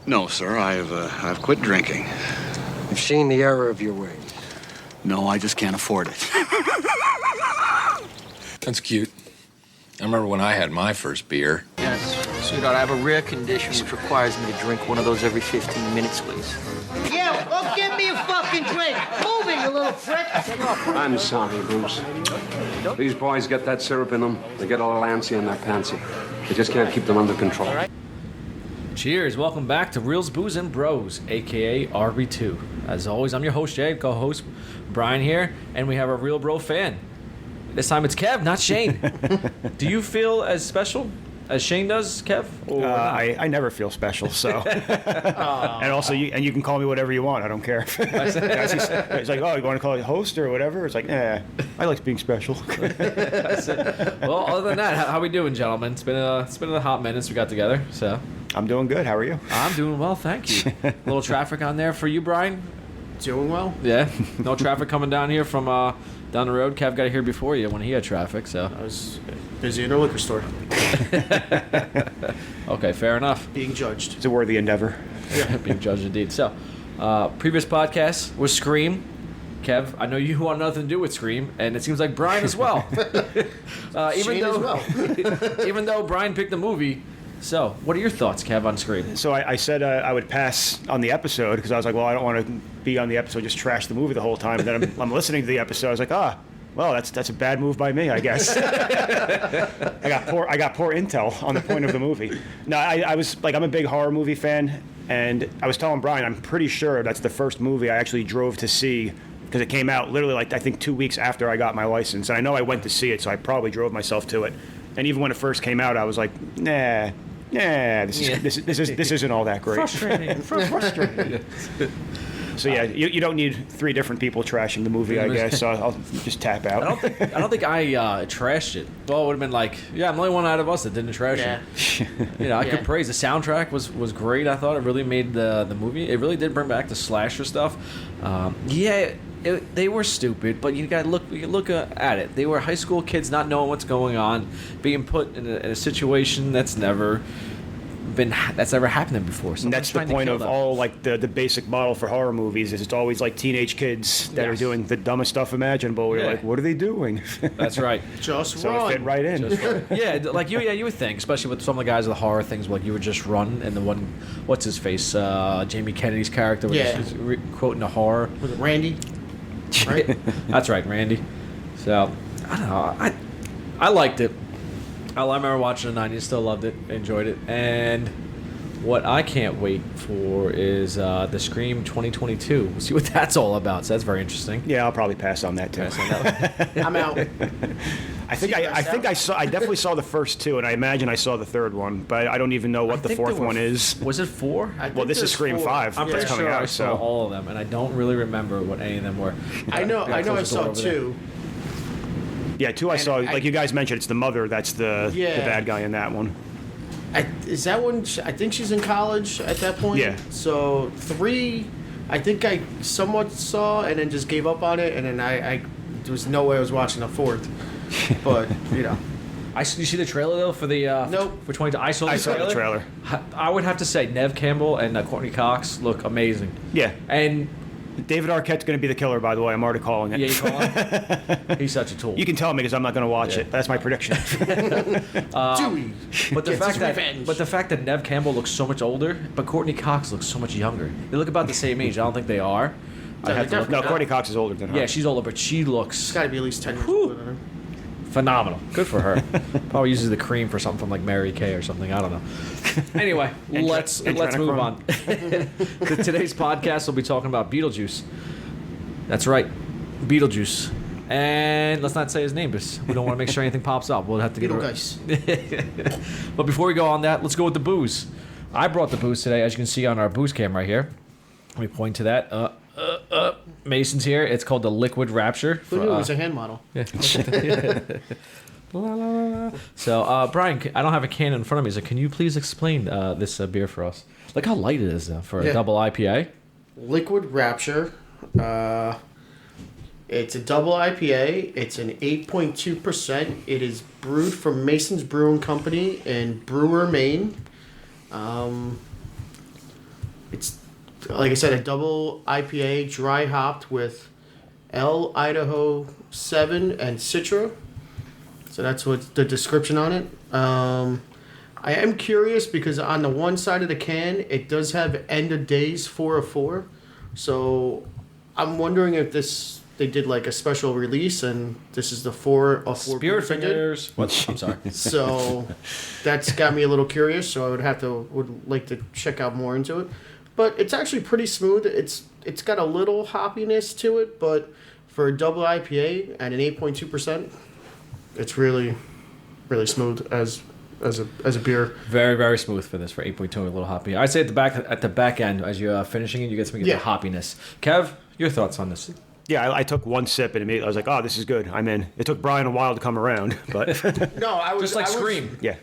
No, sir. I've quit drinking. You've seen the error of your ways. No, I just can't afford it. That's cute. I remember when I had my first beer. Yes, sweetheart, I have a rare condition which requires me to drink one of those every 15 minutes, please. Yeah, well, give me a fucking drink. Move it, you little prick. I'm sorry, Bruce. These boys get that syrup in them. They get a little antsy in their pantsy. They just can't keep them under control. Cheers. Welcome back to Reels, Booze, and Bros, a.k.a. RB2. As always, I'm your host, Jay, co-host Brian here, and we have a real bro fan. This time it's Kev, not Shane. Do you feel as special as Shane does, Kev? I never feel special, so. And also, you can call me whatever you want. I don't care. It's like, oh, you want to call it host or whatever? It's like, I like being special. Well, other than that, how we doing, gentlemen? It's been a hot minute since we got together, so. I'm doing good. How are you? I'm doing well, thank you. A little traffic on there for you, Brian? Doing well. Yeah. No traffic coming down here from down the road. Kev got here before you when he had traffic, so. I was busy in a liquor store. Okay, fair enough. Being judged. It's a worthy endeavor. Yeah, being judged indeed. So, previous podcast was Scream. Kev, I know you want nothing to do with Scream, and it seems like Brian as well. Even though Brian picked the movie. So, what are your thoughts, Kev, on Scream? So I said I would pass on the episode because I was like, well, I don't want to be on the episode, just trash the movie the whole time. And then I'm listening to the episode. I was like, well, that's a bad move by me, I guess. I got poor intel on the point of the movie. No, I was like, I'm a big horror movie fan, and I was telling Brian, I'm pretty sure that's the first movie I actually drove to see because it came out literally like I think 2 weeks after I got my license, and I know I went to see it, so I probably drove myself to it. And even when it first came out, I was like, nah. Yeah, this isn't all that great. Frustrating. So yeah, you don't need three different people trashing the movie, I guess. So I'll just tap out. I don't think I trashed it. Well, it would have been like, yeah, I'm the only one out of us that didn't trash it. I could praise the soundtrack was great. I thought it really made the movie. It really did bring back the slasher stuff. They were stupid, but you look at it. They were high school kids not knowing what's going on, being put in a situation that's never happened to them before. And that's the point of all like the basic model for horror movies is it's always like teenage kids that are doing the dumbest stuff imaginable. We're like, what are they doing? That's right. Just so run. It fit right in. Yeah, like you would think, especially with some of the guys of the horror things, like you would just run, and the one, what's his face, Jamie Kennedy's character, was just quoting the horror. Was it Randy? Right? That's right, Randy. So I don't know. I liked it. I remember watching the 90s, still loved it, enjoyed it. And what I can't wait for is the Scream 2022. We'll see what that's all about. So that's very interesting. Yeah, I'll probably pass on that too. I'm out. I definitely saw the first two, and I imagine I saw the third one, but I don't even know what the fourth one is. Was it 4? Well, this is Scream 5. I'm pretty coming sure out, I saw all of them, and I don't really remember what any of them were. I know I saw 2. Yeah, 2 I saw. Like you guys mentioned, it's the mother that's the bad guy in that one. Is that one? I think she's in college at that point. Yeah. So 3, I think I somewhat saw and then just gave up on it, and then I there was no way I was watching the 4th. But you see the trailer though for the nope. For 20. I saw the trailer. I would have to say Neve Campbell and Courtney Cox look amazing. Yeah. And David Arquette's going to be the killer, by the way. I'm already calling it. Yeah, you calling it? He's such a tool. You can tell me because I'm not going to watch it. That's my prediction. But the fact that Neve Campbell looks so much older, but Courtney Cox looks so much younger. They look about the same age. I don't think they are. No, Courtney Cox is older than her. Yeah, she's older, but she looks... She's got to be at least 10 years older than her. Phenomenal. Good for her. Probably uses the cream for something from like Mary Kay or something. I don't know. Anyway, let's move on. Today's podcast will be talking about Beetlejuice. That's right, Beetlejuice. And let's not say his name because we don't want to make sure anything pops up. We'll have to get Beetlejuice. But before we go on that, let's go with the booze. I brought the booze today, as you can see on our booze cam right here. Let me point to that. Mason's here. It's called the Liquid Rapture. Who knew it was a hand model? Yeah. So, Brian, I don't have a can in front of me, so can you please explain this beer for us? Look how light it is for a double IPA. Liquid Rapture. It's a double IPA. It's an 8.2%. It is brewed from Mason's Brewing Company in Brewer, Maine. It's, like I said, a double IPA, dry hopped with L Idaho 7 and Citra. So that's what the description on it. I am curious because on the one side of the can, it does have end of days 4 of 4. So I'm wondering if they did like a special release and this is the 4 of 4 Spirit fingers. What? I'm sorry. So that's got me a little curious. So I would like to check out more into it. But it's actually pretty smooth. It's got a little hoppiness to it, but for a double IPA and an 8.2%, it's really, really smooth as a beer. Very, very smooth for this, for 8.2, a little hoppy. I'd say at the back end, as you're finishing it, you get the hoppiness. Kev, your thoughts on this? Yeah, I took one sip and immediately I was like, "Oh, this is good. I'm in." It took Brian a while to come around, but No, I was Just like Scream. yeah,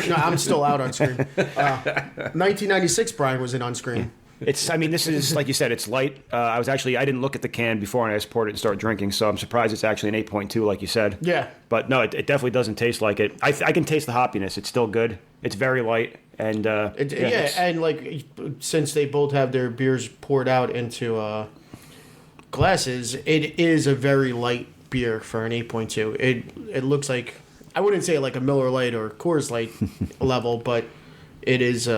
No, I'm still out on Scream. 1996, Brian was in on Scream. it's. I mean, this is like you said. It's light. I didn't look at the can before and I just poured it and started drinking. So I'm surprised it's actually an 8.2, like you said. Yeah. But no, it definitely doesn't taste like it. I can taste the hoppiness. It's still good. It's very light and And like since they both have their beers poured out into glasses, it is a very light beer for an 8.2. It looks like, I wouldn't say like a Miller Lite or Coors Light level, but it is.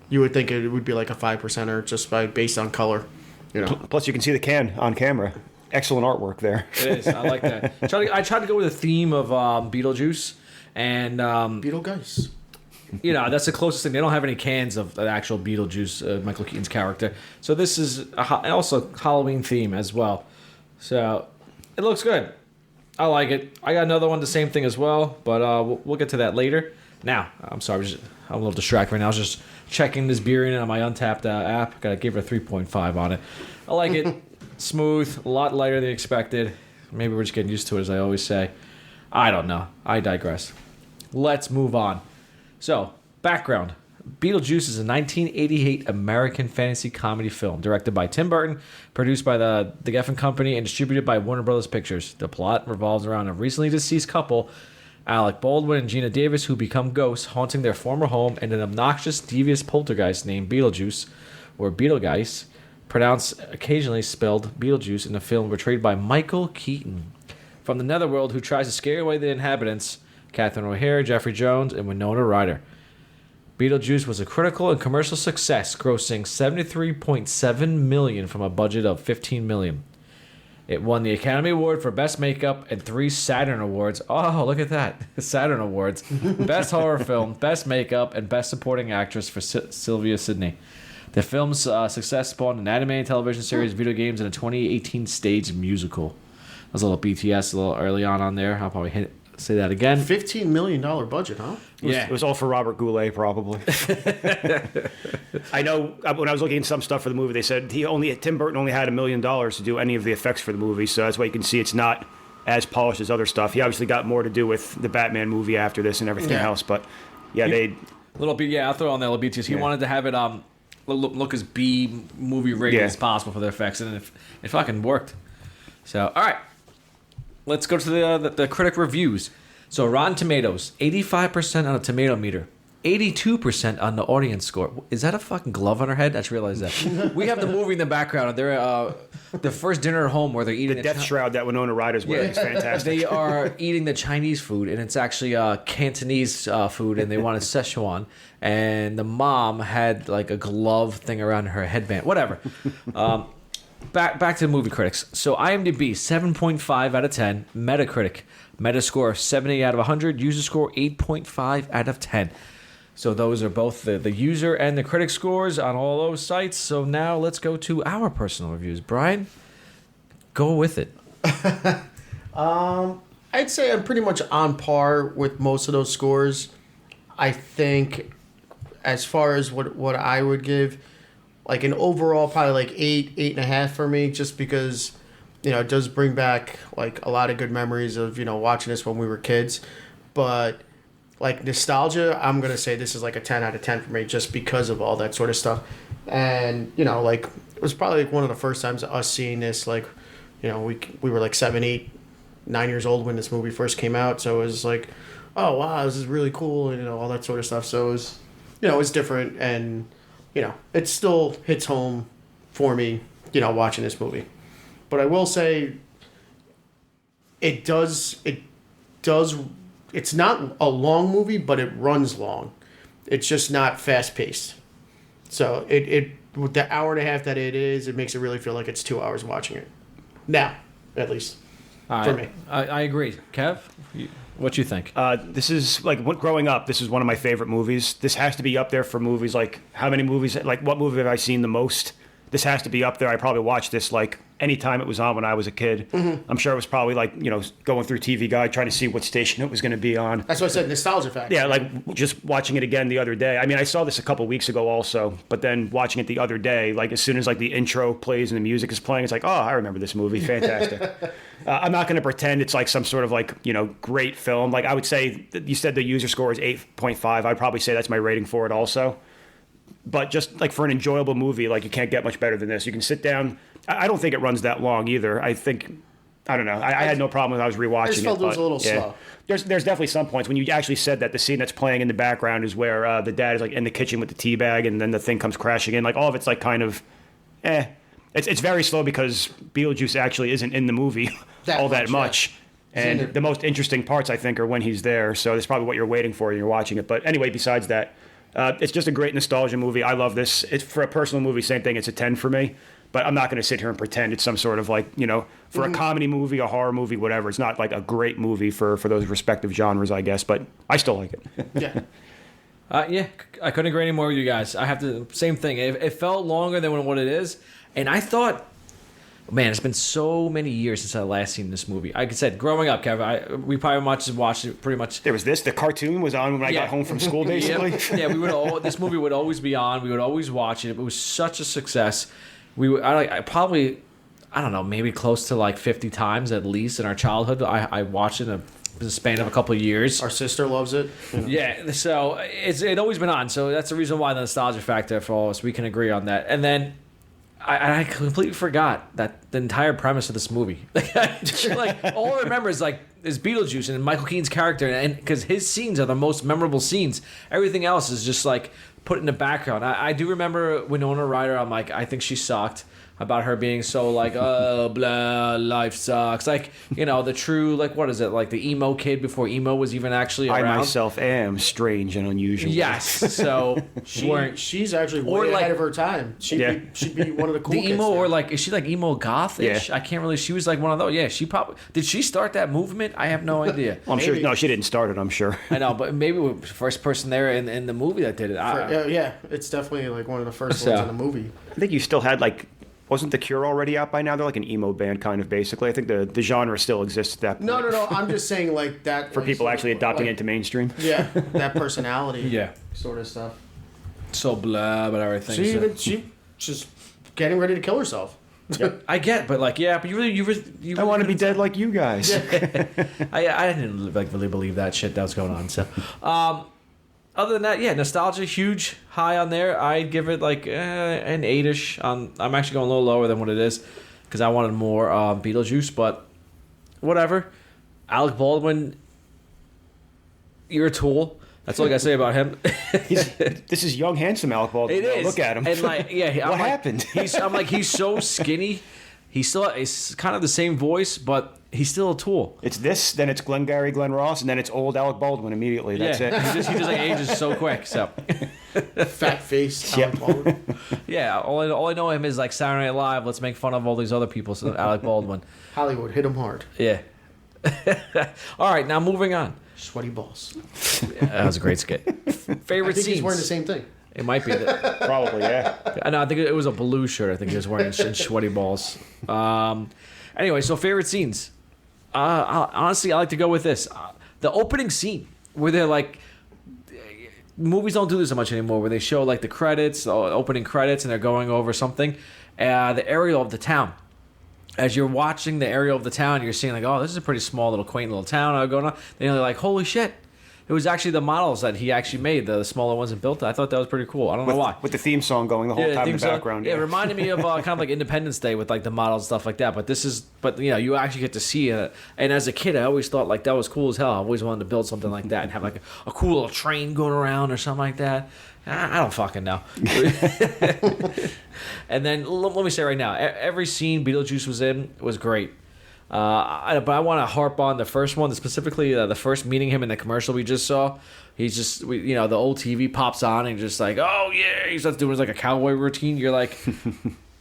You would think it would be like a 5%er just based on color. You know. Plus, you can see the can on camera. Excellent artwork there. It is. I like that. I tried to go with the theme of Beetlejuice, and Beetlejuice. you know, that's the closest thing. They don't have any cans of the actual Beetlejuice, Michael Keaton's character. So this is also Halloween theme as well. So it looks good. I like it. I got another one, the same thing as well, but we'll get to that later. Now, I'm sorry, I'm a little distracted right now. I was just checking this beer in on my Untapped app. Got to give it a 3.5 on it. I like it. Smooth, a lot lighter than expected. Maybe we're just getting used to it, as I always say. I don't know. I digress. Let's move on. So, background. Beetlejuice is a 1988 American fantasy comedy film directed by Tim Burton, produced by the Geffen Company, and distributed by Warner Brothers Pictures. The plot revolves around a recently deceased couple, Alec Baldwin and Gina Davis, who become ghosts haunting their former home, and an obnoxious, devious poltergeist named Beetlejuice, or Beetlegeist, pronounced occasionally spelled Beetlejuice in the film, portrayed by Michael Keaton. From the netherworld, who tries to scare away the inhabitants, Catherine O'Hara, Jeffrey Jones, and Winona Ryder. Beetlejuice was a critical and commercial success, grossing $73.7 million from a budget of $15 million. It won the Academy Award for Best Makeup and 3 Saturn Awards. Oh, look at that. Saturn Awards. Best Horror Film, Best Makeup, and Best Supporting Actress for Sylvia Sidney. The film's success spawned an animated television series, video games, and a 2018 stage musical. There's a little BTS a little early on there. I'll probably say that again. $15 million budget, huh? Yeah. It was all for Robert Goulet, probably. I know when I was looking at some stuff for the movie, they said Tim Burton only had $1 million to do any of the effects for the movie, so that's why you can see it's not as polished as other stuff. He obviously got more to do with the Batman movie after this and everything else, but yeah, I'll throw on that little BTS. He wanted to have it look as B movie rated as possible for the effects, and it fucking worked. So, all right. Let's go to the critic reviews. So, Rotten Tomatoes, 85% on a tomato meter, 82% on the audience score. Is that a fucking glove on her head? I just realized that. We have the movie in the background. They're the first dinner at home where they're eating the death shroud that Winona Ryder's wearing is fantastic. They are eating the Chinese food, and it's actually Cantonese food, and they wanted Szechuan. And the mom had like a glove thing around her headband. Whatever. Back to the movie critics. So IMDb 7.5 out of 10. Metacritic Metascore 70 out of 100. User score 8.5 out of 10. So those are both the user and the critic scores on all those sites. So now let's go to our personal reviews. Brian, go with it. I'd say I'm pretty much on par with most of those scores. I think as far as what I would give, like an overall probably like 8.5 for me, just because, it does bring back like a lot of good memories of, watching this when we were kids. But like nostalgia, I'm going to say this is like a 10 out of 10 for me just because of all that sort of stuff. And, like it was probably like one of the first times us seeing this, like, we were like 7, 8, 9 years old when this movie first came out. So it was like, oh, wow, this is really cool. And, all that sort of stuff. So it was, it was different. And it still hits home for me, watching this movie. But I will say, it's not a long movie, but it runs long. It's just not fast paced. So it with the hour and a half that it is, it makes it really feel like it's 2 hours watching it. Now, at least for me. I agree. Kev, what you think? This is like growing up. This is one of my favorite movies. This has to be up there for movies. Like how many movies? Like what movie have I seen the most? This has to be up there. I probably watched this like anytime it was on when I was a kid. Mm-hmm. I'm sure it was probably like going through TV Guide trying to see what station it was going to be on. That's what I said, nostalgia factor. Yeah, like just watching it again the other day. I mean, I saw this a couple weeks ago also, but then watching it the other day, like as soon as like the intro plays and the music is playing, it's like, oh, I remember this movie. Fantastic. I'm not going to pretend it's like some sort of like great film. Like I would say, you said the user score is 8.5. I'd probably say that's my rating for it also. But just like for an enjoyable movie, like you can't get much better than this. You can sit down. I don't think it runs that long either. I don't know. I had no problem when I was rewatching it. I just felt it was a little slow. There's definitely some points when you actually said that the scene that's playing in the background is where the dad is like in the kitchen with the tea bag and then the thing comes crashing in. Like all of it's like kind of, It's very slow because Beetlejuice actually isn't in the movie all that much. Yeah. And the most interesting parts, I think, are when he's there. So that's probably what you're waiting for when you're watching it. But anyway, besides that, it's just a great nostalgia movie. I love this. It's for a personal movie, same thing. It's a 10 for me. But I'm not going to sit here and pretend it's some sort of like, for a comedy movie, a horror movie, whatever. It's not like a great movie for those respective genres, I guess. But I still like it. Yeah. Yeah, I couldn't agree any more with you guys. I have to, same thing. It felt longer than what it is. And I thought, man, it's been so many years since I last seen this movie. Like I said, growing up, Kevin, we probably watched it pretty much. There was this. The cartoon was on when I got home from school, basically. Yeah, this movie would always be on. We would always watch it. It was such a success. I probably, I don't know, maybe close to like 50 times at least in our childhood. I watched it in the span of a couple of years. Our sister loves it. Yeah, so it's always been on. So that's the reason why the nostalgia factor for all of us. We can agree on that. And then I completely forgot that the entire premise of this movie. Like all I remember is Beetlejuice and Michael Keaton's character, and because his scenes are the most memorable scenes. Everything else is just like put in the background. I do remember Winona Ryder. I'm like, I think she sucked about her being so like, oh, blah, life sucks. Like, the true, like, what is it? Like the emo kid before emo was even actually around. I myself am strange and unusual. Yes. So she's actually way ahead of her time. She'd be one of the cool the kids emo, now. or like, is she like emo goth-ish? Yeah. I can't really, she was like one of those. Yeah, she probably, did she start that movement? I have no idea. Well, I'm sure, no, she didn't start it, I'm sure. I know, but maybe we're the first person there in the movie that did it. Yeah, it's definitely like one of the first ones in the movie. I think you still had like, wasn't The Cure already out by now? They're like an emo band, kind of, basically. I think the genre still exists at that point. No. I'm just saying, like, that... For people actually adopting it into mainstream. Yeah, that personality Yeah. sort of stuff. So blah, but everything. She's just getting ready to kill herself. Yeah, I get, but like, yeah, but you really I want to be dead like you guys. I didn't like really believe that shit that was going on. So, other than that, yeah, nostalgia huge high on there. I'd give it like an 8-ish. I'm actually going a little lower than what it is because I wanted more Beetlejuice, but whatever. Alec Baldwin, you're a tool. That's all I gotta say about him. This is young, handsome Alec Baldwin. It is. Look at him. And like, yeah, what happened? He's so skinny. It's kind of the same voice, but he's still a tool. It's this, then it's Glengarry Glen Ross, and then it's old Alec Baldwin immediately. That's it. He just like ages so quick. So fat face. Alec Baldwin. Yeah, all I know him is like Saturday Night Live. Let's make fun of all these other people. So Alec Baldwin. Hollywood hit him hard. Yeah. All right, now moving on. Sweaty balls. Yeah, that was a great skit. Favorite I think scenes. he's wearing the same thing. It might be that. Probably, yeah. I think it was a blue shirt. I think he was wearing in sweaty balls. Anyway, so favorite scenes. Honestly, I like to go with this. The opening scene where they're like, movies don't do this so much anymore, where they show like the credits, the opening credits, and they're going over something. The aerial of the town. As you're watching the aerial of the town, you're seeing like, oh, this is a pretty small little quaint little town going on. Then you're like, holy shit. It was actually the models that he actually made, the smaller ones and built. I thought that was pretty cool. I don't know why. With the theme song going the whole time in the background. Yeah, it reminded me of kind of like Independence Day with like the models and stuff like that. But you actually get to see it. And as a kid, I always thought like that was cool as hell. I always wanted to build something like that and have like a cool little train going around or something like that. I don't fucking know. And then let me say right now, every scene Beetlejuice was in was great. But I want to harp on the first one, specifically the first meeting him in the commercial we just saw. He's just, the old TV pops on and just like, oh yeah, he starts doing like a cowboy routine. You're like,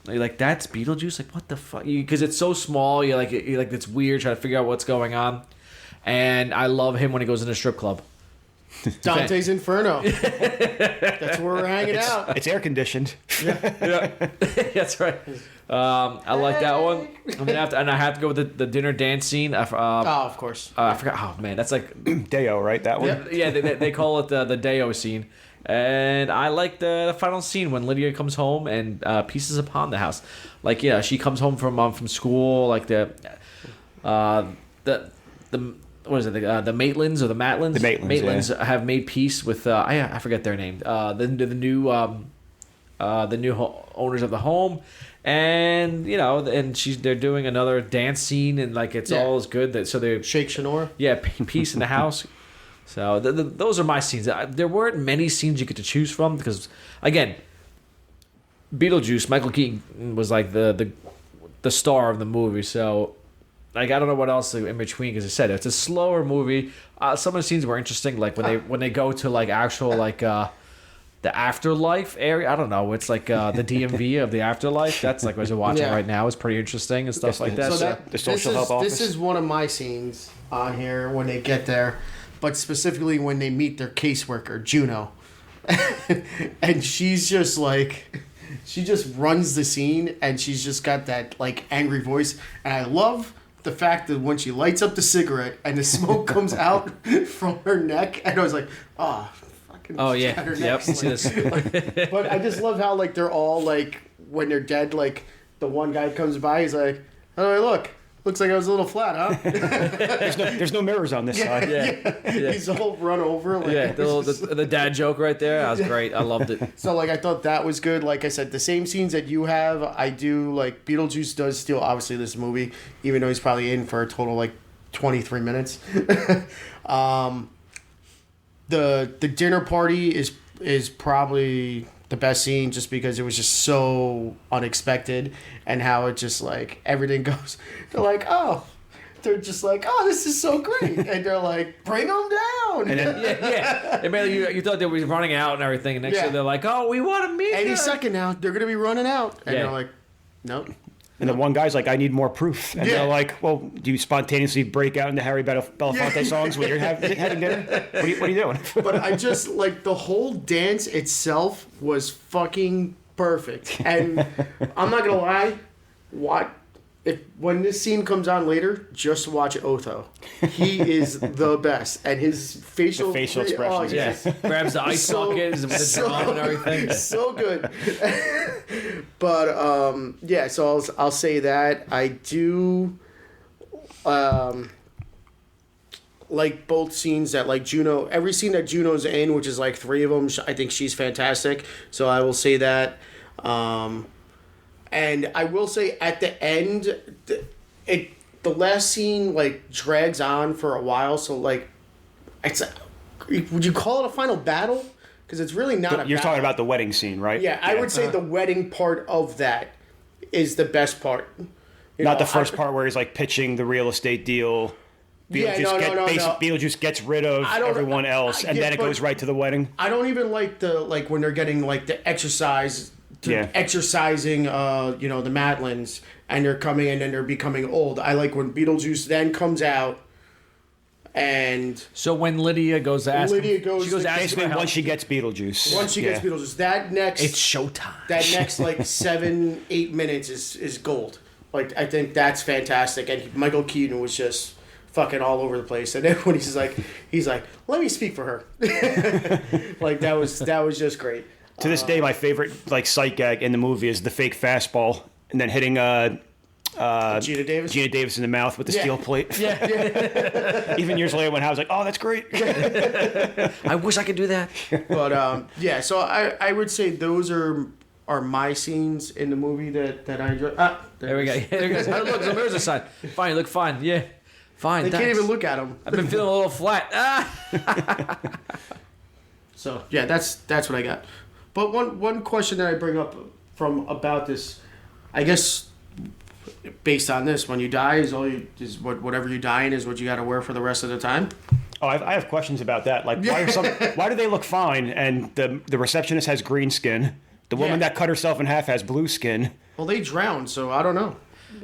that's Beetlejuice. Like, what the fuck? Because it's so small. You're like, it's weird trying to figure out what's going on. And I love him when he goes in a strip club. Dante's Inferno. That's where we're hanging out. It's air conditioned. Yeah, that's right. I like that one. And then I have to go with the dinner dance scene. Of course. I forgot. Oh man, that's like Deo, right? That one. Yeah, they call it the Deo scene. And I like the final scene when Lydia comes home and pieces upon the house. Like, she comes home from school. Like the what is it? The Maitlands or the Matlins? The Maitlands have made peace with I forget their name. The new owners of the home, and they're doing another dance scene, and like it's all as good. So they Shake Shanor. Yeah, peace in the house. So those are my scenes. There weren't many scenes you get to choose from because, again, Beetlejuice, Michael Keaton was like the star of the movie. So, like, I don't know what else in between, because I said it's a slower movie. Some of the scenes were interesting, like when they go to like actual like the afterlife area. I don't know. It's like the DMV of the afterlife. That's like what I'm watching right now. It's pretty interesting and stuff like that. So the social help office. This is one of my scenes on here when they get there, but specifically when they meet their caseworker, Juno. And she's just like, she just runs the scene, and she's just got that like angry voice. And I love the fact that when she lights up the cigarette and the smoke comes out from her neck, and I was like, oh, fucking. Oh yeah, her yep. neck. But I just love how like they're all like, when they're dead, like the one guy comes by, he's like, how do I look? Looks like I was a little flat, huh? There's no mirrors on this side. Yeah. He's all run over. Like, the dad joke right there. That was great. I loved it. So, like, I thought that was good. Like I said, the same scenes that you have, I do. Like, Beetlejuice does steal, obviously, this movie, even though he's probably in for a total, like, 23 minutes. The dinner party is probably the best scene, just because it was just so unexpected, and how it just like everything goes. They're like, oh, they're just like, oh, this is so great, and they're like, bring them down. And then, yeah. And man, you thought they were running out and everything, and next year they're like, oh, we want to meet any her. second now. They're gonna be running out, and they're like, nope. And then one guy's like, I need more proof. And they're like, well, do you spontaneously break out into Harry Belafonte songs when you're having dinner? What are you doing? But I just, like, the whole dance itself was fucking perfect. And I'm not going to lie, when this scene comes on later, just watch Otho. He is the best. And his facial expressions. Oh, Yeah, grabs the ice bucket with the drum and everything. So good. But yeah, so I'll say that I do like both scenes that, like, Juno, every scene that Juno's in, which is like 3 of them, I think she's fantastic. So I will say that. And I will say at the end, the last scene like drags on for a while. So like, would you call it a final battle? Because it's really not a battle. You're talking about the wedding scene, right? Yeah, I would say the wedding part of that is the best part. Not the first part where he's like pitching the real estate deal. Beetlejuice gets rid of everyone else, and then it goes right to the wedding. I don't even like when they're getting like the exercising, the Matlins, and they're coming in and they're becoming old. I like when Beetlejuice then comes out. And so when Lydia goes to ask, basically once she gets Beetlejuice. Once she gets Beetlejuice, that next, it's showtime. That next like 7-8 minutes is gold. Like, I think that's fantastic. And Michael Keaton was just fucking all over the place. And then when he's like, let me speak for her. Like, that was just great. To this day, my favorite like sight gag in the movie is the fake fastball and then hitting Gina Davis in the mouth with the steel plate. Yeah. Even years later when I was like, oh, that's great. I wish I could do that. But yeah, so I would say those are my scenes in the movie that I enjoy. There we go. There he goes. Look, the mirrors are side. Fine, you look fine. Yeah. Fine, They can't even look at him. I've been feeling a little flat. So yeah, that's what I got. But one question that I bring up about this, I guess, based on this, when you die, is whatever you die in is what you got to wear for the rest of the time. Oh, I have questions about that. Like, why do they look fine and the receptionist has green skin? The woman that cut herself in half has blue skin. Well, they drowned, so I don't know.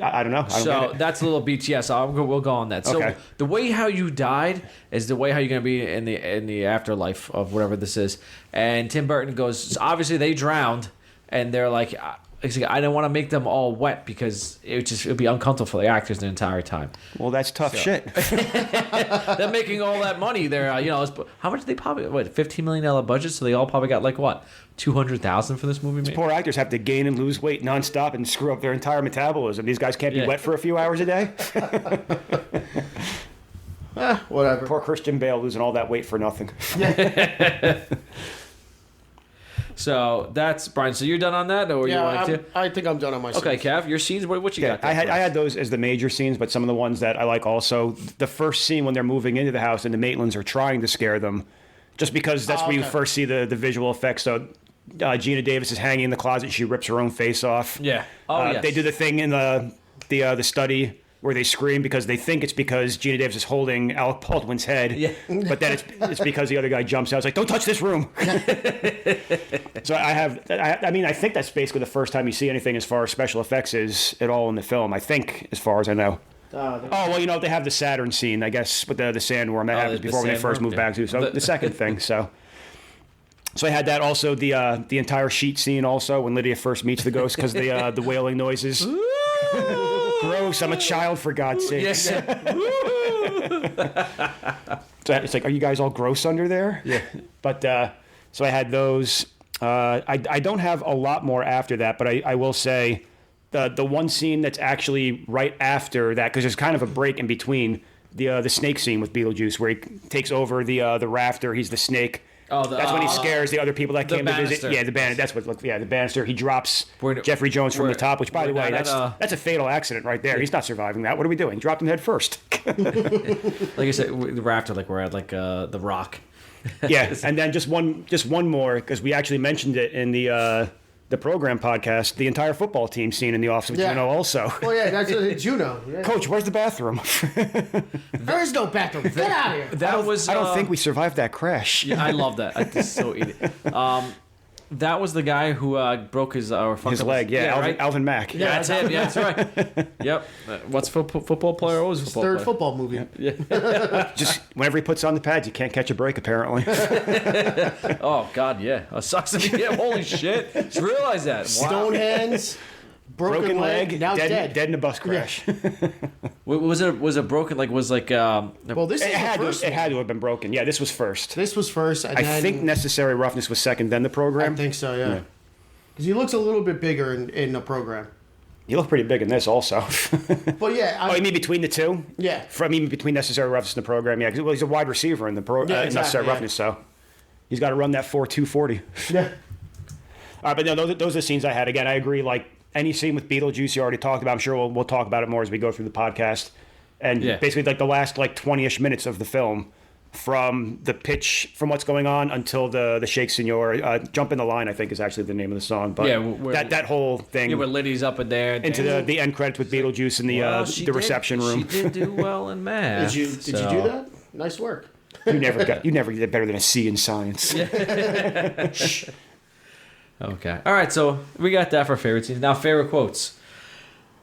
I don't know. I don't get it. That's a little BTS. We'll go on that. So Okay. the way how you died is the way how you're gonna be in the afterlife of whatever this is. And Tim Burton goes, so obviously they drowned, and they're like, I didn't want to make them all wet because it'd be uncomfortable for the actors the entire time. Well, that's tough shit. They're making all that money. They're how much did they probably $15 million budget? So they all probably got like what, 200,000 for this movie. Poor actors have to gain and lose weight nonstop and screw up their entire metabolism. These guys can't be wet for a few hours a day. Whatever. Poor Christian Bale losing all that weight for nothing. So that's Brian. So you're done on that, or you want to? I think I'm done on my. Okay, Cav, your scenes. What you got? I had those as the major scenes, but some of the ones that I like also. The first scene when they're moving into the house and the Maitlands are trying to scare them, just because that's where you first see the visual effects. So Gina Davis is hanging in the closet. She rips her own face off. Yeah. Oh, yes. They do the thing in the study where they scream because they think it's because Gina Davis is holding Alec Baldwin's head. Yeah. But then it's because the other guy jumps out. It's like, don't touch this room. So I think that's basically the first time you see anything as far as special effects is at all in the film, I think, as far as I know. They have the Saturn scene, I guess, with the sandworm. That happens before when they first move back to. So the second thing, so I had that also, the entire sheet scene also, when Lydia first meets the ghost, because the wailing noises. Gross, I'm a child, for God's sake. Yes. So it's like, are you guys all gross under there? Yeah. But, so I had those. I don't have a lot more after that, but I will say the one scene that's actually right after that, because there's kind of a break in between the snake scene with Beetlejuice, where he takes over the rafter, he's the snake. Oh, that's when he scares the other people that came banister. to visit. Yeah, the banister. That's what. Yeah, the banister. He drops Jeffrey Jones from the top. Which, by the way, that's a fatal accident right there. He's not surviving that. What are we doing? Dropped him head first. Like I said, the rafter, like we're at like the Rock. Yeah, and then just one more, because we actually mentioned it in the program podcast. The entire football team scene in the office of Juno also. Oh yeah, that's Juno. Yeah. Coach, where's the bathroom? There is no bathroom. Get out of here. I don't think we survived that crash. Yeah, I love that. It's so easy. That was the guy who broke his leg. Yeah, right? Alvin Mack. Yeah, that's him. Yeah, that's right. Yep. What's football player? Always football Third player. football movie. Yeah. Just whenever he puts on the pads, you can't catch a break. Apparently. Oh God, yeah. Sucks. Yeah. Holy shit. Just realized that. Wow. Stone hands. Broken leg. Now dead in a bus crash. Was it broken? Well, this is the first. It had to have been broken. Yeah, this was first. This was first. And I think Necessary Roughness was second, then the program. I think so. Yeah. Because he looks a little bit bigger in the program. You look pretty big in this also. But yeah. You mean between the two? Yeah. Between Necessary Roughness and the program, yeah. Because he's a wide receiver in the Necessary Roughness, so he's got to run that 4.240. Yeah. All right, but no, those are the scenes I had. Again, I agree. Like any scene with Beetlejuice, you already talked about. I'm sure we'll talk about it more as we go through the podcast. And basically, like the last 20-ish minutes of the film, from the pitch, from what's going on until the Shake Senor, Jump in the Line, I think is actually the name of the song. But that whole thing. Yeah, where Liddy's up in there. Into the end credits with Beetlejuice in the reception room. She did do well in math. Did you do that? Nice work. You never did better than a C in science. Okay. All right. So we got that for favorite scenes. Now favorite quotes.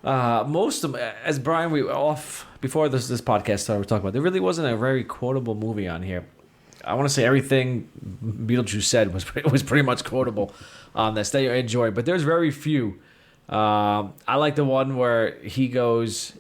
Most of them, as Brian, before this podcast started, we talked about, there really wasn't a very quotable movie on here. I want to say everything Beetlejuice said was pretty much quotable on this that you enjoyed, but there's very few. I like the one where he goes,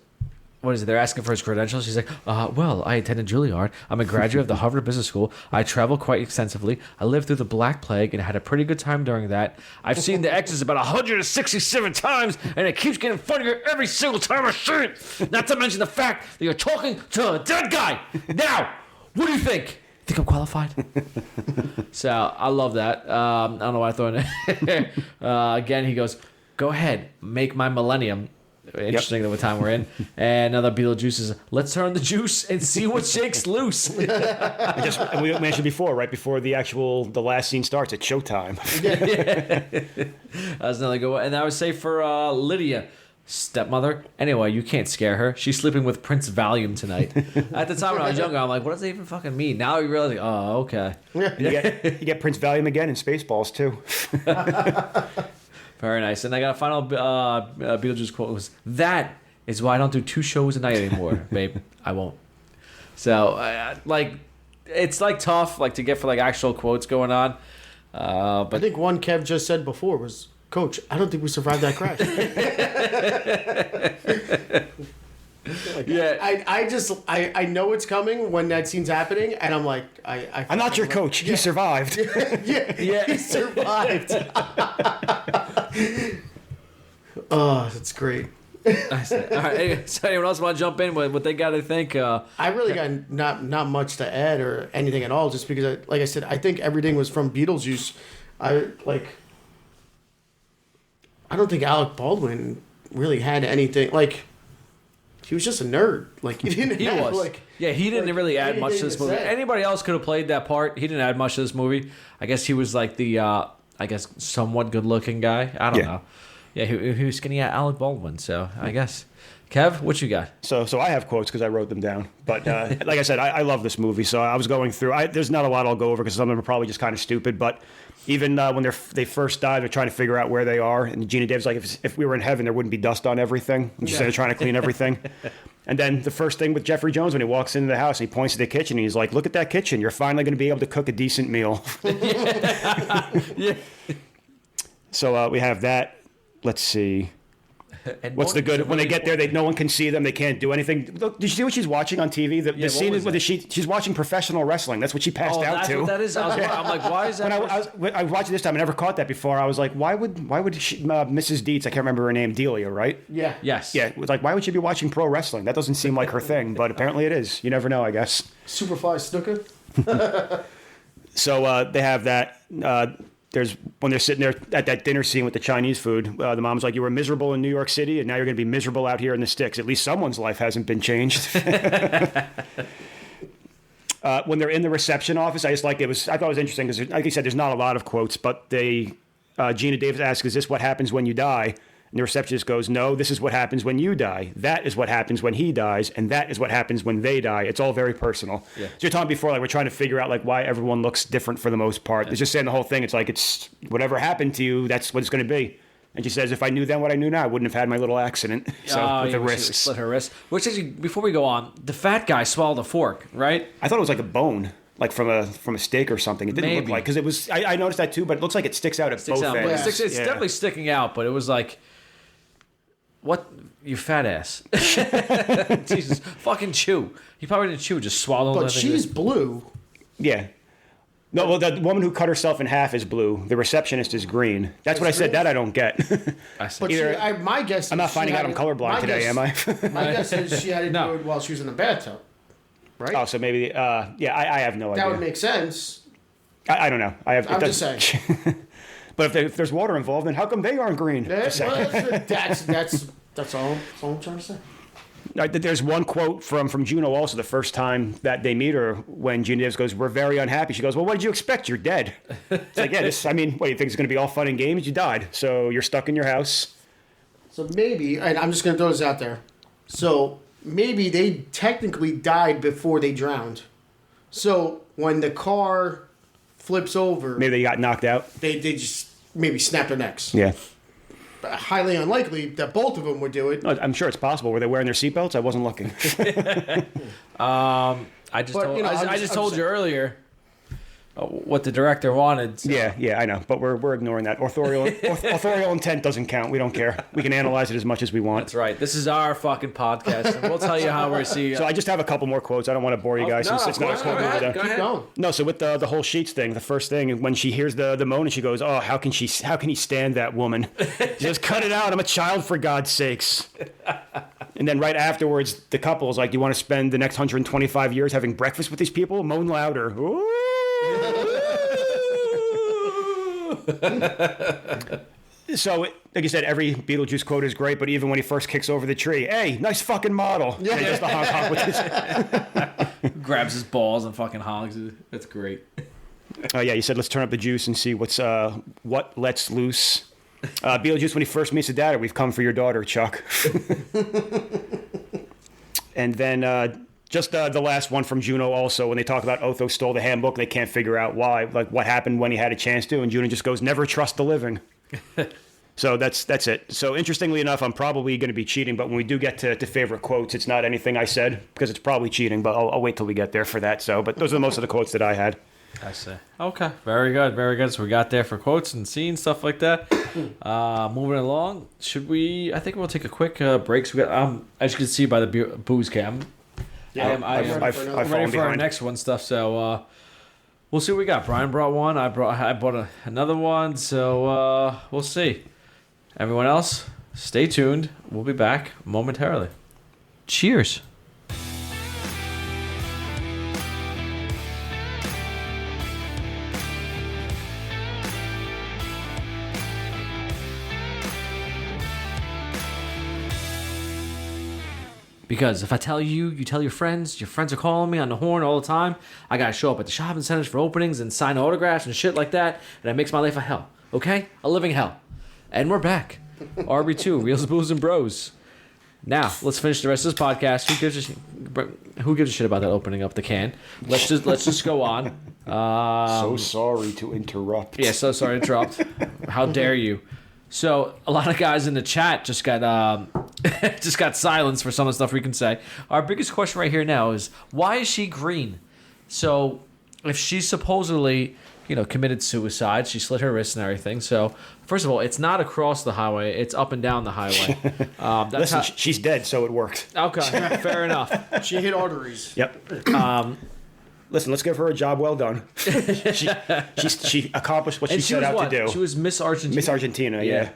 what is it? They're asking for his credentials. He's like, well, I attended Juilliard. I'm a graduate of the Harvard Business School. I travel quite extensively. I lived through the Black Plague and had a pretty good time during that. I've seen the X's about 167 times, and it keeps getting funnier every single time I see it. Not to mention the fact that you're talking to a dead guy. Now, what do you think? Think I'm qualified? So I love that. I don't know why I throw it in. Again, he goes, go ahead, make my millennium. Interesting what time we're in. And another Beetlejuice is, let's turn the juice and see what shakes loose. And we mentioned before, right before the last scene starts, it's showtime. That's another good one. And I would say for Lydia, stepmother. Anyway, you can't scare her. She's sleeping with Prince Valium tonight. At the time when I was younger, I'm like, what does that even fucking mean? Now you realize, oh, okay. You get Prince Valium again in Spaceballs, too. Very nice. And I got a final Beetlejuice quote was, that is why I don't do 2 shows a night anymore, babe. I won't. So, it's like tough to get for actual quotes going on. But I think one Kev just said before was, Coach, I don't think we survived that crash. Yeah. I know it's coming when that scene's happening, and I'm like, I'm not your coach. He survived. yeah, he survived. Oh, that's great. Nice. All right. So anyone else want to jump in with what they got to think? I really got not much to add or anything at all, just because, like I said, I think everything was from Beetlejuice. I don't think Alec Baldwin really had anything. He was just a nerd. He didn't. He was. He didn't really add much to this movie. say. Anybody else could have played that part. He didn't add much to this movie. I guess he was the somewhat good-looking guy. I don't know. Yeah, he was skinny at Alec Baldwin. So I guess. Kev, what you got? So I have quotes because I wrote them down. But like I said, I love this movie. So I was going through. There's not a lot I'll go over because some of them are probably just kind of stupid. But even when they first die, they're trying to figure out where they are. And Gina Davis like, if we were in heaven, there wouldn't be dust on everything. And she said they're trying to clean everything. And then the first thing with Jeffrey Jones when he walks into the house and he points to the kitchen, and he's like, "Look at that kitchen. You're finally going to be able to cook a decent meal." Yeah. So we have that. Let's see. And What's the good? When they get there, no one can see them. They can't do anything. Look, did you see what she's watching on TV? The scene is where she's watching professional wrestling. That's what she passed out that's to. what that is. I'm like, why is that? When I was watching this time, I never caught that before. I was like, why would she, Mrs. Dietz? I can't remember her name. Delia, right? Yeah. Yes. Yeah. It was like, why would she be watching pro wrestling? That doesn't seem like her thing, but apparently it is. You never know, I guess. Superfly snooker. So they have that. When they're sitting there at that dinner scene with the Chinese food, the mom's like, "You were miserable in New York City, and now you're going to be miserable out here in the sticks. At least someone's life hasn't been changed." When they're in the reception office, I thought it was interesting because, like I said, there's not a lot of quotes, but Gina Davis asks, "Is this what happens when you die?" And the receptionist goes, "No, this is what happens when you die. That is what happens when he dies, and that is what happens when they die." It's all very personal. Yeah. So you're talking before, we're trying to figure out why everyone looks different for the most part. It's just saying the whole thing. It's it's whatever happened to you, that's what it's going to be. And she says, "If I knew then what I knew now, I wouldn't have had my little accident." So with the risks. Slit her wrist. Which is, before we go on, the fat guy swallowed a fork, right? I thought it was like a bone. From a steak or something. It didn't look like, because it was. I noticed that too, but it looks like it sticks out at both ends. It's definitely sticking out, but it was like, what, you fat ass? Jesus, fucking chew. He probably didn't chew, just swallow. But she's blue. Yeah. No, well, the woman who cut herself in half is blue. The receptionist is green. That's what I said. That I don't get. But my guess is I'm not finding out I'm colorblind today, am I? My guess is she had to do it while she was in the bathtub. Right? Oh, so maybe, I have no idea. That would make sense. I don't know. I'm just saying. But if there's water involved, then how come they aren't green? That's all I'm trying to say. There's one quote from Juno also, the first time that they meet her, when Gina Davis goes, "We're very unhappy." She goes, "Well, what did you expect? You're dead." It's like, what do you think it's going to be all fun and games? You died. So you're stuck in your house. So maybe, and I'm just going to throw this out there. So maybe they technically died before they drowned. So when the car flips over, maybe they got knocked out. They just maybe snapped their necks. Yeah. Highly unlikely that both of them would do it. I'm sure it's possible. Were they wearing their seatbelts? I wasn't looking. I just told you earlier what the director wanted. So. Yeah, I know, but we're ignoring that. Authorial intent doesn't count. We don't care. We can analyze it as much as we want. That's right. This is our fucking podcast, and we'll tell you how we see. So I just have a couple more quotes. I don't want to bore you guys since it's not a quote over there. Keep going. No, so with the whole Sheets thing, the first thing when she hears the moan and she goes, "Oh, how can he stand that woman?" Just cut it out. I'm a child, for God's sakes. And then right afterwards, the couple is like, "You want to spend the next 125 years having breakfast with these people? Moan louder." Ooh. So, like you said, every Beetlejuice quote is great, but even when he first kicks over the tree, hey, nice fucking model. Yeah. And he does the honk with his... Grabs his balls and fucking honks. That's great. Yeah, you said let's turn up the juice and see what lets loose. Beetlejuice, when he first meets the dad, we've come for your daughter, Chuck. And then just the last one from Juno also, when they talk about Otho stole the handbook, they can't figure out why, like what happened when he had a chance to, and Juno just goes, never trust the living. So that's it. So interestingly enough, I'm probably going to be cheating, but when we do get to favorite quotes, it's not anything I said, because it's probably cheating, but I'll wait till we get there for that. So, but those are most of the quotes that I had. I see. Okay, very good, very good. So we got there for quotes and scenes, stuff like that. Moving along, should we? I think we'll take a quick break. So we got, as you can see by the booze cam, I'm ready for our next one stuff. So we'll see what we got. Brian brought one. I bought another one. So we'll see. Everyone else, stay tuned. We'll be back momentarily. Cheers. Because if I tell you, you tell your friends are calling me on the horn all the time, I gotta show up at the shopping centers for openings and sign autographs and shit like that, and it makes my life a hell. Okay? A living hell. And we're back. RB2, Reels, Booze, and Bros. Now, let's finish the rest of this podcast. Who gives a shit about that opening up the can? Let's just go on. So sorry to interrupt. Yeah, so sorry to interrupt. How dare you? So a lot of guys in the chat just got just got silence for some of the stuff we can say. Our biggest question right here now is, why is she green? So if she supposedly, committed suicide, she slit her wrist and everything. So first of all, it's not across the highway; it's up and down the highway. Listen, she's dead, so it worked. Okay, fair enough. She hit arteries. Yep. Listen, let's give her a job well done. she accomplished what she set out to do. She was Miss Argentina. Miss Argentina, yeah.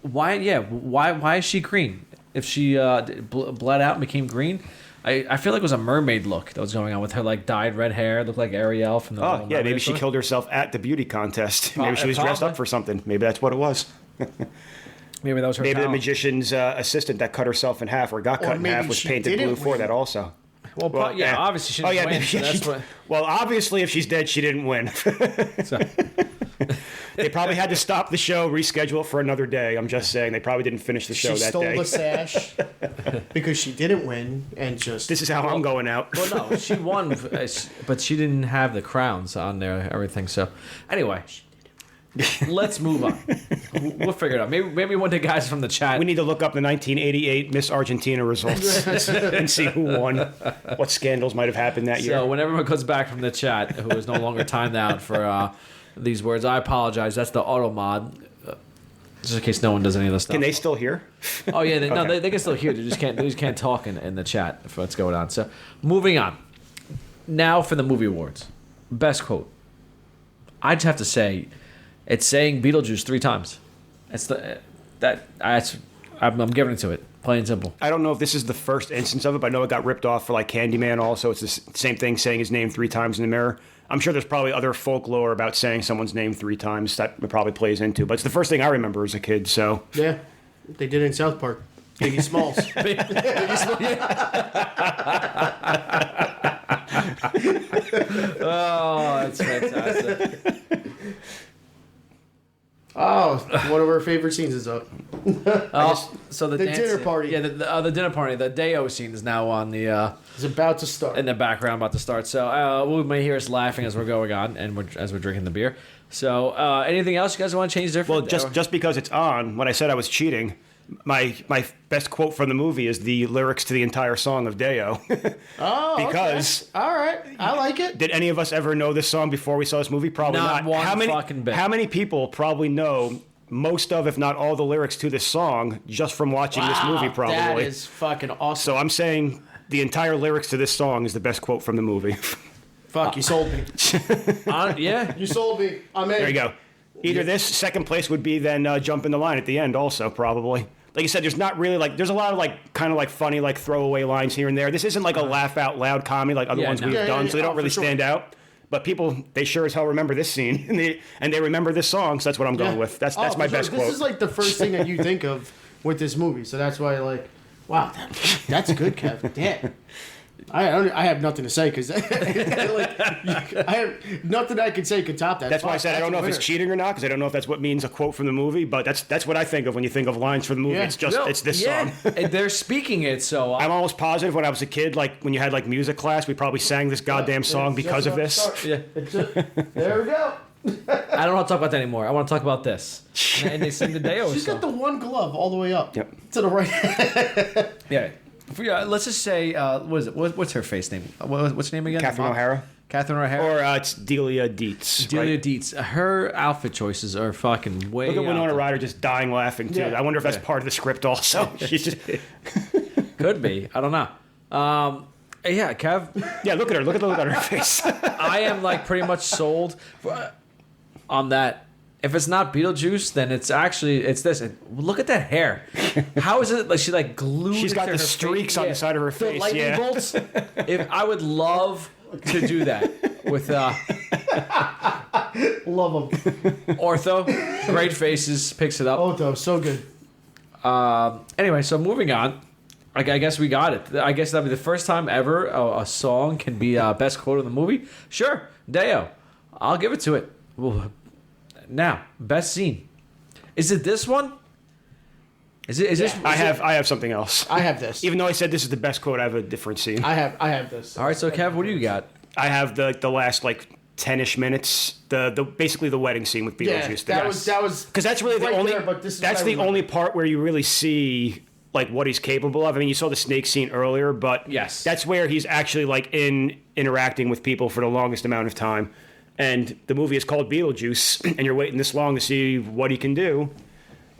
Why is she green? If she bled out and became green, I feel like it was a mermaid look that was going on with her, like dyed red hair, looked like Ariel from the. Oh yeah, maybe she killed herself at the beauty contest. Maybe she was dressed up for something. Maybe that's what it was. Maybe that was her. Maybe talent. the magician's assistant that cut herself in half or got cut in half was painted blue for that also. Well, yeah, obviously she didn't win. So that's what... Well, obviously, if she's dead, she didn't win. They probably had to stop the show, reschedule it for another day. I'm just saying, they probably didn't finish the show that day. She stole the sash because she didn't win, and just... This is how I'm going out. Well, no, she won, but she didn't have the crowns on there, everything. So, anyway... Let's move on. We'll figure it out. Maybe one of the guys from the chat. We need to look up the 1988 Miss Argentina results and see who won, what scandals might have happened that year. So when everyone comes back from the chat, who is no longer timed out for these words, I apologize. That's the auto mod. Just in case no one does any of this stuff. Can they still hear? Oh yeah, they can still hear. They just can't talk in the chat for what's going on. So moving on. Now for the movie awards. Best quote. I just have to say. It's saying Beetlejuice 3 times. I'm giving it to it. Plain and simple. I don't know if this is the first instance of it, but I know it got ripped off for like Candyman also. It's the same thing, saying his name 3 times in the mirror. I'm sure there's probably other folklore about saying someone's name 3 times that it probably plays into, but it's the first thing I remember as a kid, so. Yeah, they did it in South Park. Biggie Smalls. Oh, that's fantastic. Oh, one of our favorite scenes is up. So the dinner party. Yeah, the dinner party. The Deo scene is now on the. It's about to start. In the background, about to start. So we may hear us laughing as we're going on and as we're drinking the beer. So anything else you guys want to change there? Well, just because it's on, when I said I was cheating, my best quote from the movie is the lyrics to the entire song of Deo. Oh, because okay. All right, I like it. Did any of us ever know this song before we saw this movie? Probably not. One fucking bit. How many people probably know most of, if not all, the lyrics to this song just from watching this movie? Probably. That is fucking awesome. So I'm saying the entire lyrics to this song is the best quote from the movie. Fuck, you sold me. Yeah, you sold me. I'm in. There you go. Either this, second place would be then jump in the line at the end also, probably. Like you said, there's not really there's a lot of kind of funny throwaway lines here and there. This isn't like a laugh out loud comedy like other ones we've done, so they don't really stand out. But people, they sure as hell remember this scene, and they remember this song. So that's what I'm going with. That's my for sure. best quote. This is like the first thing that you think of with this movie, so that's why like, wow, that's good, Kev. Damn. I have nothing to say because like, I have nothing I can say could top that. That's why I said I don't know if it's cheating or not, because I don't know if that's what means a quote from the movie. But that's what I think of when you think of lines from the movie. Yeah. It's this song. And they're speaking it, so I'm almost positive when I was a kid, like when you had like music class, we probably sang this goddamn song because of this. yeah. There we go. I don't want to talk about that anymore. I want to talk about this. And they sing the Deo She's song. got the one glove all the way up. Yep. To the right. Yeah. Let's just say, what is it? What's her face name? What's her name again? Catherine O'Hara. Catherine O'Hara. Or it's Delia Dietz. Delia right? Dietz. Her outfit choices are fucking way. Look at out Winona there. Ryder just dying laughing too. Yeah. I wonder if that's part of the script also. She's just Could be. I don't know. Yeah, Kev. yeah. Look at her. Look at the look on her face. I am like pretty much sold on that. If it's not Beetlejuice, then it's this. And look at that hair. How is it like she like glued? She's it got to the her streaks face? on the side of her The face. lightning Yeah. bolts. If I would love to do that with Love them. Ortho, great faces, picks it up. Otho, so good. Anyway, so moving on. I guess we got it. I guess that'll be the first time ever a song can be best quote in the movie. Sure, Deo. I'll give it to it. Now, best scene. Is it this one? Is this? I have something else. I have this. Even though I said this is the best quote, I have a different scene. I have this. All right, so Kev, what do you got? I have the last like 10-ish minutes. The basically the wedding scene with Beetlejuice. Yeah, that was because that's really the right only. there, but this is that's what I the remember. only part where you really see like what he's capable of. I mean, you saw the snake scene earlier, but Yes. that's where he's actually like interacting with people for the longest amount of time. And the movie is called Beetlejuice, and you're waiting this long to see what he can do.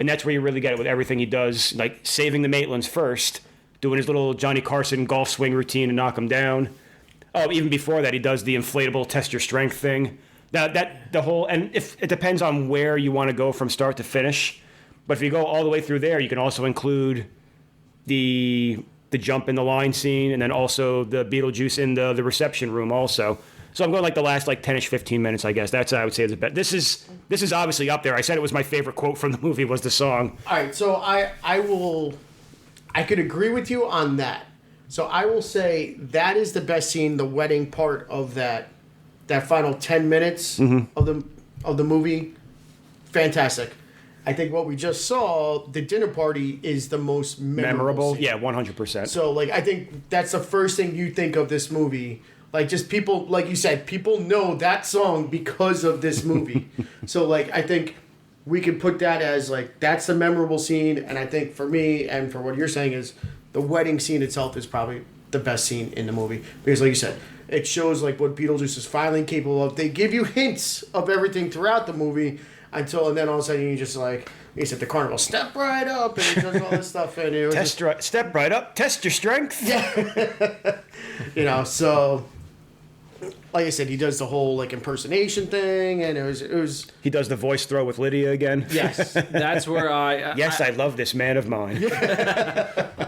And that's where you really get it with everything he does, like saving the Maitlands first, doing his little Johnny Carson golf swing routine to knock him down. Oh, even before that, he does the inflatable test your strength thing. And if it depends on where you want to go from start to finish. But if you go all the way through there, you can also include the jump in the line scene, and then also the Beetlejuice in the reception room also. So I'm going like the last like 10-ish, 15 minutes, I guess. That's I would say is the best. This is obviously up there. I said it was my favorite quote from the movie was the song. All right, so I could agree with you on that. So I will say that is the best scene, the wedding part of that final 10 minutes of the movie. Fantastic. I think what we just saw, the dinner party, is the most memorable scene. Yeah, 100%. So like I think that's the first thing you think of this movie. Like just people, like you said, people know that song because of this movie. So like I think we could put that as like that's the memorable scene, and I think for me and for what you're saying is the wedding scene itself is probably the best scene in the movie because like you said, it shows like what Beetlejuice is finally capable of. They give you hints of everything throughout the movie and then all of a sudden you just like he's at the carnival, step right up, and he does all this stuff, and it was Step right up, test your strength. Yeah. So like I said, he does the whole like impersonation thing, and it was. He does the voice throw with Lydia again. Yes, That's where I love this man of mine.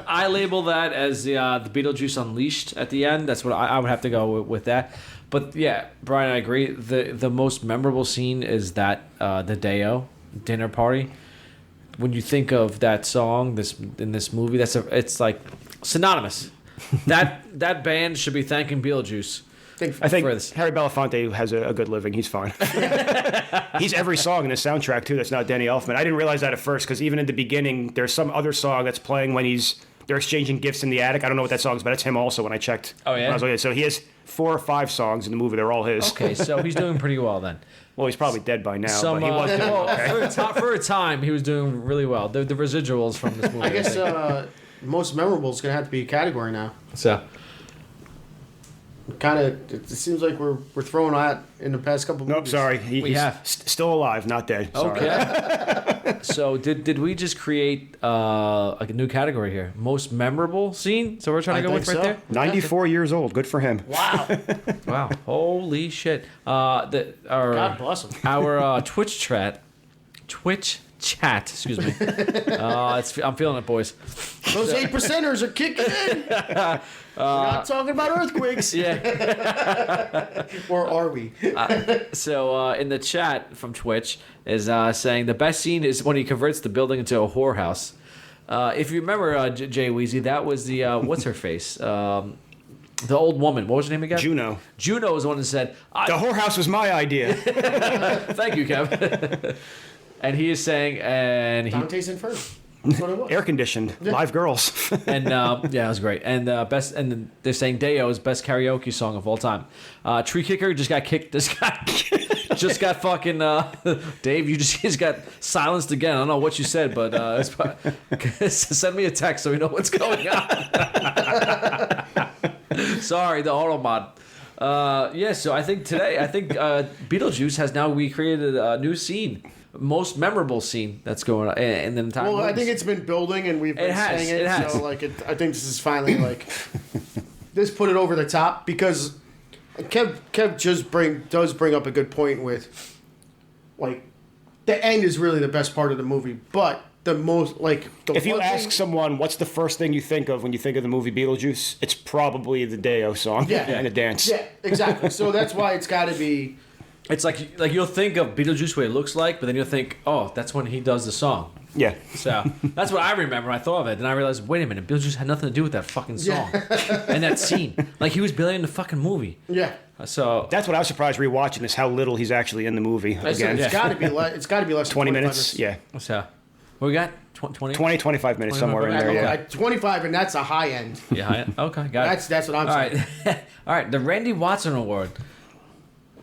I label that as the Beetlejuice Unleashed at the end. That's what I would have to go with that. But yeah, Brian, I agree. The most memorable scene is that the Deo dinner party. When you think of that song, in this movie, it's like synonymous. that band should be thanking Beetlejuice. I think for this. Harry Belafonte has a good living. He's fine. He's every song in the soundtrack, too, that's not Danny Elfman. I didn't realize that at first, because even in the beginning, there's some other song that's playing when they're exchanging gifts in the attic. I don't know what that song is, but it's him also when I checked. Oh, yeah? When I was looking. So he has 4 or 5 songs in the movie. They're all his. Okay, so he's doing pretty well then. Well, he's probably dead by now, Some, but he was doing okay. for a time, he was doing really well. The residuals from this movie. I guess most memorable is gonna have to be a category now. So. Kind of, it seems like we're throwing out in the past couple. Nope, movies. sorry. He's have. still alive, not dead. Sorry. Okay. So did we just create like a new category here? Most memorable scene? So we're trying to go with right there? 94 years old. Good for him. Wow. Wow. Holy shit. God bless him. Our Twitch chat. Excuse me. I'm feeling it, boys. Those 8%ers are kicking in. We're not talking about earthquakes. Yeah. Or are we? So in the chat from Twitch is saying the best scene is when he converts the building into a whorehouse. If you remember Jay Weezy, that was the what's her face? The old woman. What was her name again? Juno. Juno was the one that said, The whorehouse was my idea. thank you, Kev. And he is saying, and he, Dante's Inferno. That's what it was. Air conditioned. Live girls. and yeah, it was great. And best, and they're saying Deo's best karaoke song of all time. Tree Kicker just got kicked. Just got fucking Dave. You just got silenced again. I don't know what you said, but send me a text so we know what's going on. Sorry, the auto mod. Yeah, so I think Beetlejuice has now recreated a new scene. Most memorable scene that's going on in the entire Well, movie. I think it's been building, and we've been saying it. It has. So, like, I think this is finally like this put it over the top because Kev just does bring up a good point with like the end is really the best part of the movie, but the most like the If you one ask thing- someone what's the first thing you think of when you think of the movie Beetlejuice, it's probably the Deo song and a dance. Yeah, exactly. So that's why it's got to be. It's like you'll think of Beetlejuice what it looks like, but then you'll think, oh, that's when he does the song. Yeah. So that's what I remember when I thought of it. Then I realized, wait a minute, Beetlejuice had nothing to do with that fucking song and that scene. Like he was barely in the fucking movie. Yeah. So That's what I was surprised rewatching is how little he's actually in the movie. Again, It's got to be. It's got to be less than 20 25 minutes. Yeah. so what we got? 20? 20, 25 minutes, 25 somewhere in minutes. there, Okay, yeah. 25, and that's a high end. Yeah. Okay. Got it. That's what I'm All saying. right. All right. The Randy Watson Award.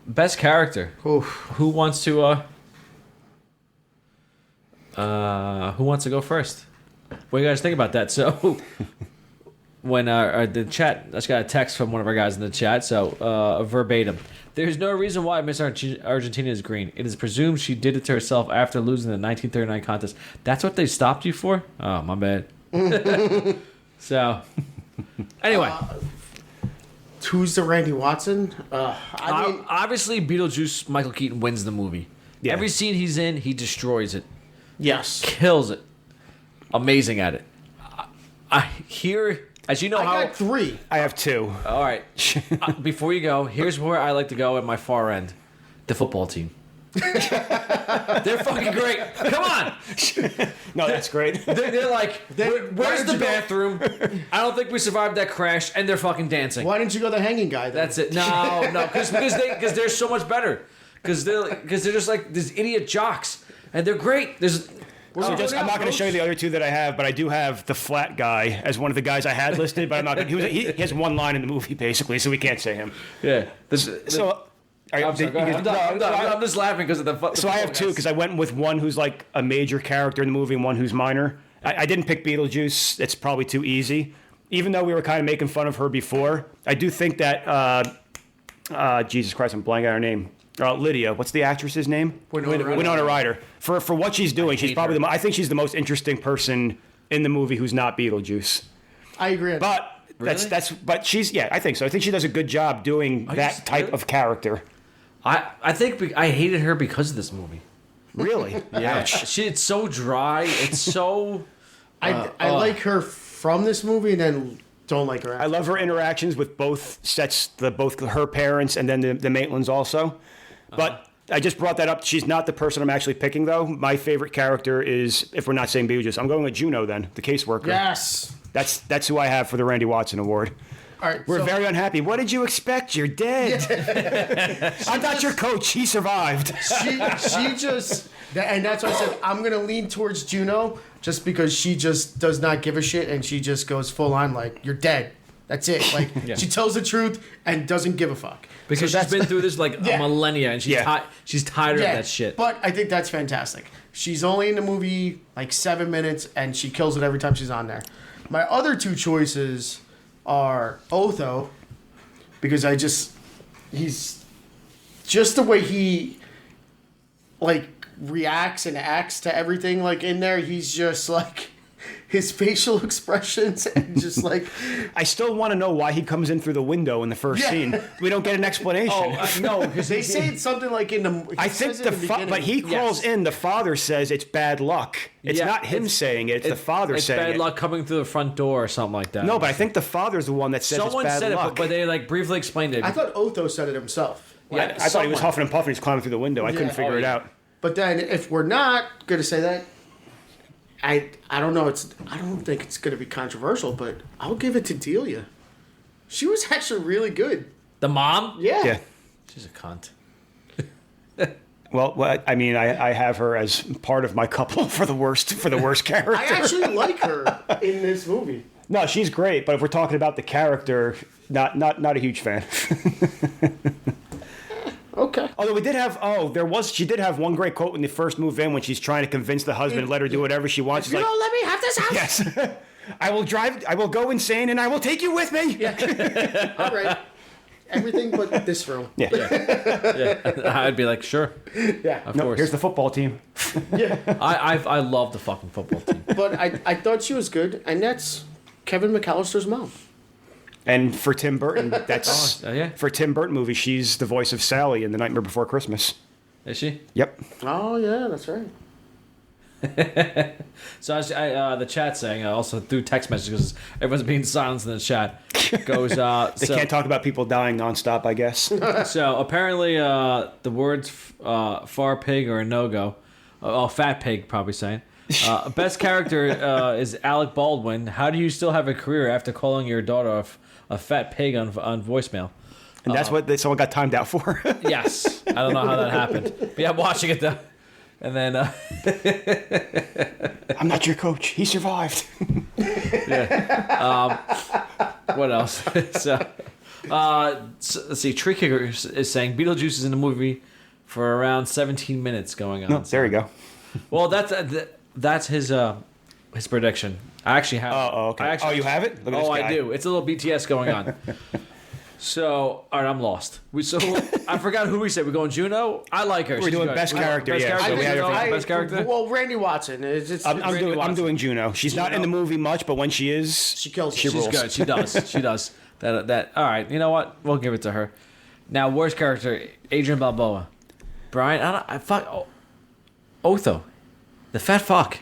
Best character. Oof. Who wants to who wants to go first? What do you guys think about that? So when the chat, I just got a text from one of our guys in the chat, so verbatim. There's no reason why Miss Argentina is green. It is presumed she did it to herself after losing the 1939 contest. That's what they stopped you for? Oh, my bad. So, anyway. Who's the Randy Watson? I mean, Obviously, Beetlejuice, Michael Keaton wins the movie. Yeah. Every scene he's in, he destroys it. yes. Kills it. Amazing at it. I hear, as you know I how... got 3. I have 2. All right. Before you go, here's where I like to go at my far end. The football team. They're fucking great. Come on. No, that's great. They're like, where's did the you go- bathroom? I don't think we survived that crash, and they're fucking dancing. Why didn't you go the hanging guy? Then? That's it. No, because they're so much better. Because they're just like these idiot jocks, and they're great. There's I'm not going to show you the other 2 that I have, but I do have the flat guy as one of the guys I had listed, but I'm not. He has one line in the movie basically, so we can't say him. yeah. So. I'm sorry, go ahead. I'm just laughing because of the. So I have 2 because I went with one who's like a major character in the movie and one who's minor. I didn't pick Beetlejuice. It's probably too easy. Even though we were kind of making fun of her before, I do think that, Jesus Christ, I'm blanking out her name. Lydia, what's the actress's name? Winona Ryder. For what she's doing, she's probably I think she's the most interesting person in the movie who's not Beetlejuice. I agree. But but she's I think so. I think she does a good job doing that type of character. I think I hated her because of this movie. Really? Yeah. It's so dry. It's so. I like her from this movie, and then don't like her. I love her interactions with both sets, both her parents and then the Maitlands also. But I just brought that up. She's not the person I'm actually picking, though. My favorite character is, if we're not saying Beetlejuice, I'm going with Juno then, the caseworker. Yes. That's who I have for the Randy Watson Award. All right. We're so, very unhappy. What did you expect? You're dead. I'm not your coach. He survived. She just, and that's why I said I'm gonna lean towards Juno, just because she just does not give a shit, and she just goes full on like you're dead. That's it. Like she tells the truth and doesn't give a fuck. Because So she's been through this like a millennia, and she's tired of that shit. But I think that's fantastic. She's only in the movie like 7 minutes, and she kills it every time she's on there. My other 2 choices are Otho, because he's just the way he like reacts and acts to everything like in there. He's just like his facial expressions and just like I still want to know why he comes in through the window in the first scene. We don't get an explanation. No, because they say it's something like in the. I think but he crawls in. The father says it's bad luck. It's not him saying it. It's the father saying it. It's bad luck coming through the front door or something like that. No, but I think the father's the one that says someone it's bad said luck. it, but they like briefly explained it. I thought Otho said it himself. Yeah, I thought he was huffing and puffing. He's climbing through the window. I couldn't figure it out. But then, if we're not going to say that, I don't know. I don't think it's going to be controversial, but I'll give it to Delia. She was actually really good. The mom? Yeah. She's a cunt. Well, I mean, I have her as part of my couple for the worst character. I actually like her in this movie. No, she's great, but if we're talking about the character, not a huge fan. Okay. Although she did have one great quote when they first move in when she's trying to convince the husband to let her do whatever she wants. If you don't let me have this house. Yes. I will go insane and I will take you with me. Yeah. All right. Everything but this room. Yeah. I'd be like, sure. Yeah. Of course. Here's the football team. Yeah. I love the fucking football team. But I thought she was good, and that's Kevin McAllister's mom. And for Tim Burton, that's yeah. for Tim Burton movie, she's the voice of Sally in The Nightmare Before Christmas. Is she? Yep. Oh yeah, that's right. So the chat saying also through text messages, everyone's being silenced in the chat. Goes they can't talk about people dying nonstop, I guess. So apparently the words far pig or a no go. Fat pig probably saying. Best character is Alec Baldwin. How do you still have a career after calling your daughter a fat pig on voicemail? And that's what someone got timed out for. Yes. I don't know how that happened. But yeah, I'm watching it though. And then I'm not your coach. He survived. What else? so let's see. Tree Kicker is saying Beetlejuice is in the movie for around 17 minutes going on. No, there you go. Well, that's his prediction. I actually have. Oh, okay. You have it? Look at this guy. I do. It's a little BTS going on. So, all right, I'm lost. I forgot who we said. We're going Juno. I like her. We're doing best character. Best character. Best character. Well, Randy Watson. I'm doing Juno. She's not in the movie much, but when she is, she kills. She's good. She does. She does. That. All right. You know what? We'll give it to her. Now, worst character, Adrian Balboa. Brian. Otho, the fat fuck.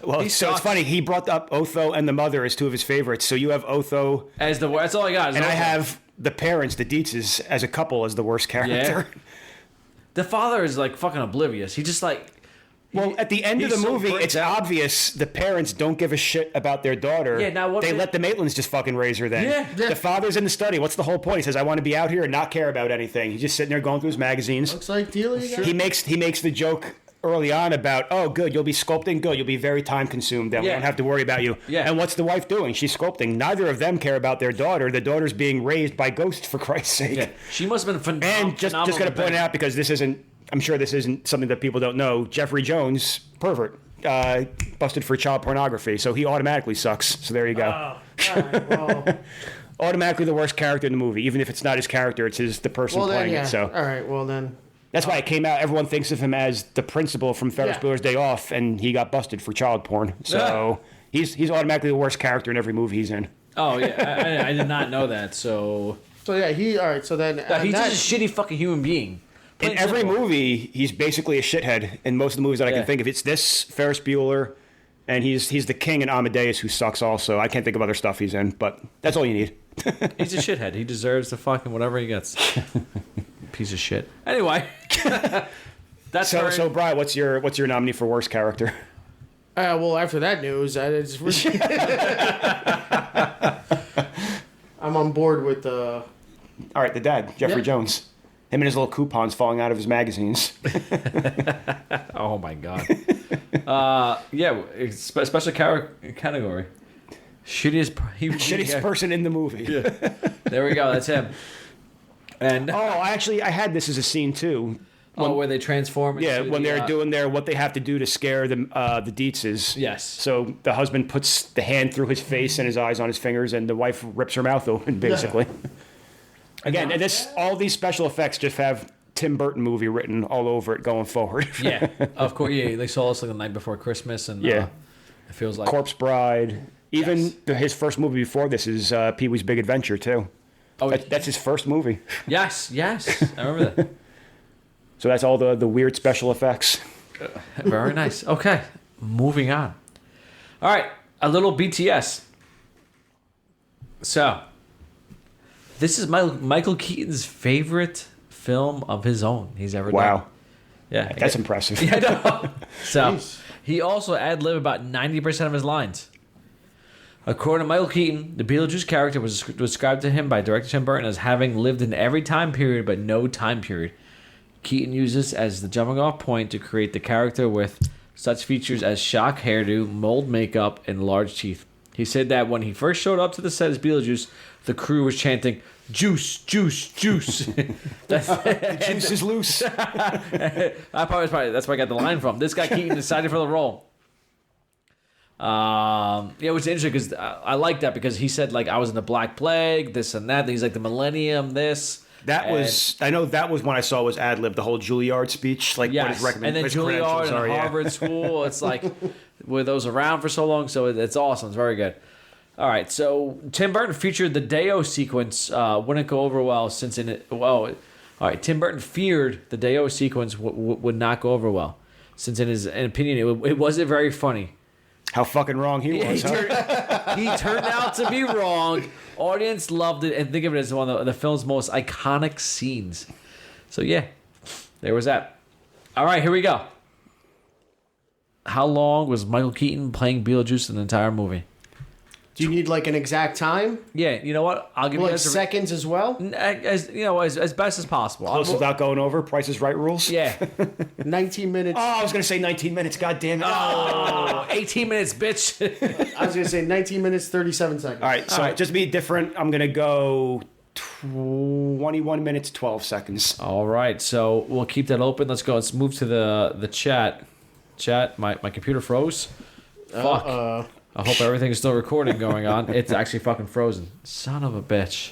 Well, so it's funny. He brought up Otho and the mother as two of his favorites. So you have Otho as the worst. That's all I got. And I have the parents, the Dietzes, as a couple as the worst character. Yeah. The father is like fucking oblivious. He just like. Well, at the end of the movie, it's obvious the parents don't give a shit about their daughter. Yeah, now they let the Maitlands just fucking raise her then. Yeah. The father's in the study. What's the whole point? He says, I want to be out here and not care about anything. He's just sitting there going through his magazines. Looks like Delia. He makes the joke early on about, oh, good, you'll be sculpting. Good, you'll be very time consumed. Then we don't have to worry about you. Yeah. And what's the wife doing? She's sculpting. Neither of them care about their daughter. The daughter's being raised by ghosts, for Christ's sake. Yeah. She must have been phenomenal. And just going to point it out because I'm sure this isn't something that people don't know. Jeffrey Jones, pervert, busted for child pornography, so he automatically sucks. So there you go. Oh, all right, well. Automatically the worst character in the movie, even if it's not his character, it's the person playing it. So all right, well then. That's why it came out. Everyone thinks of him as the principal from Ferris Bueller's Day Off, and he got busted for child porn. So he's automatically the worst character in every movie he's in. Oh yeah, I did not know that. So yeah, all right. So then he's just a shitty fucking human being. In every movie, he's basically a shithead. In most of the movies that I can think of, it's this Ferris Bueller, and he's the king in Amadeus, who sucks also. I can't think of other stuff he's in, but that's all you need. He's a shithead. He deserves the fucking whatever he gets. Piece of shit. Anyway, that's so. Brian, what's your nominee for worst character? Well, after that news, I'm on board with the. All right, the dad, Jeffrey Jones. Him and his little coupons falling out of his magazines. Oh my god. Special category. Shittiest person in the movie. Yeah. There we go. That's him. And I had this as a scene too. Where they transform. When they're doing what they have to do to scare the Dietzes. Yes. So the husband puts the hand through his face and his eyes on his fingers, and the wife rips her mouth open, basically. Again, and all these special effects just have Tim Burton movie written all over it going forward. Yeah, of course. Yeah, they saw us like the night before Christmas, and It feels like Corpse Bride. Even his first movie before this is Pee-wee's Big Adventure, too. Oh, That's his first movie. yes. I remember that. So that's all the weird special effects. Very nice. Okay, moving on. All right, a little BTS. So, this is Michael Keaton's favorite film of his own he's ever done. Wow. Yeah, That's impressive. I know. So, he also ad-libbed about 90% of his lines. According to Michael Keaton, the Beetlejuice character was described to him by director Tim Burton as having lived in every time period but no time period. Keaton uses as the jumping off point to create the character with such features as shock hairdo, mold makeup, and large teeth. He said that when he first showed up to the set as Beetlejuice, the crew was chanting, "Juice, juice, juice." The juice is loose. That's where I got the line from. This guy Keaton decided for the role. It was interesting because I like that because he said like I was in the Black Plague, this and that. He's like the Millennium, this. I know that was when I saw was ad lib, the whole Juilliard speech, like what his and then his Juilliard credentials and are. Harvard School. It's like were those around for so long, so it's awesome. It's very good. All right, so Tim Burton featured the Deo sequence. Wouldn't go over well since all right, Tim Burton feared the Deo sequence would not go over well, since in his opinion it wasn't very funny. How fucking wrong he was. He turned out to be wrong. Audience loved it and think of it as one of the film's most iconic scenes. So yeah, there was that. All right, here we go. How long was Michael Keaton playing Beetlejuice in the entire movie? Do you need like an exact time? Yeah, you know what? I'll give you Like seconds as well? as you know, as best as possible. Close without going over. Price is Right rules. Yeah. 19 minutes. Oh, I was gonna say 19 minutes. God damn it. Oh, 18 minutes, bitch. I was going to say 19 minutes, 37 seconds. All right, so just to be different, I'm gonna go 21 minutes, 12 seconds. All right, so we'll keep that open. Let's go. Let's move to the chat. Chat. My computer froze. Fuck. I hope everything's still recording going on. It's actually fucking frozen. Son of a bitch.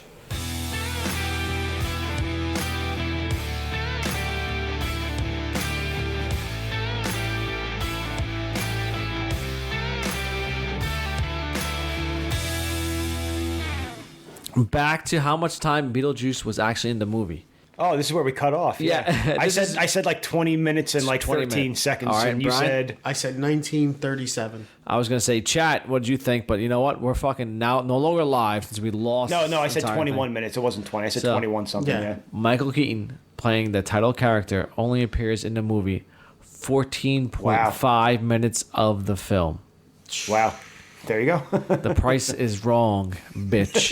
Back to how much time Beetlejuice was actually in the movie. Oh, this is where we cut off. Yeah. I said like 20 minutes and like 20 13 minutes. seconds, All right, and you Brian? said I said 1937. I was going to say, chat, what did you think? But you know what? We're fucking now no longer live since we lost. no. I said entire 21 thing. minutes. It wasn't 20. I said So, 21 something. yeah. Yeah. Michael Keaton playing the title character only appears in the movie 14.5 minutes of the film. Wow. There you go. The price is wrong, bitch.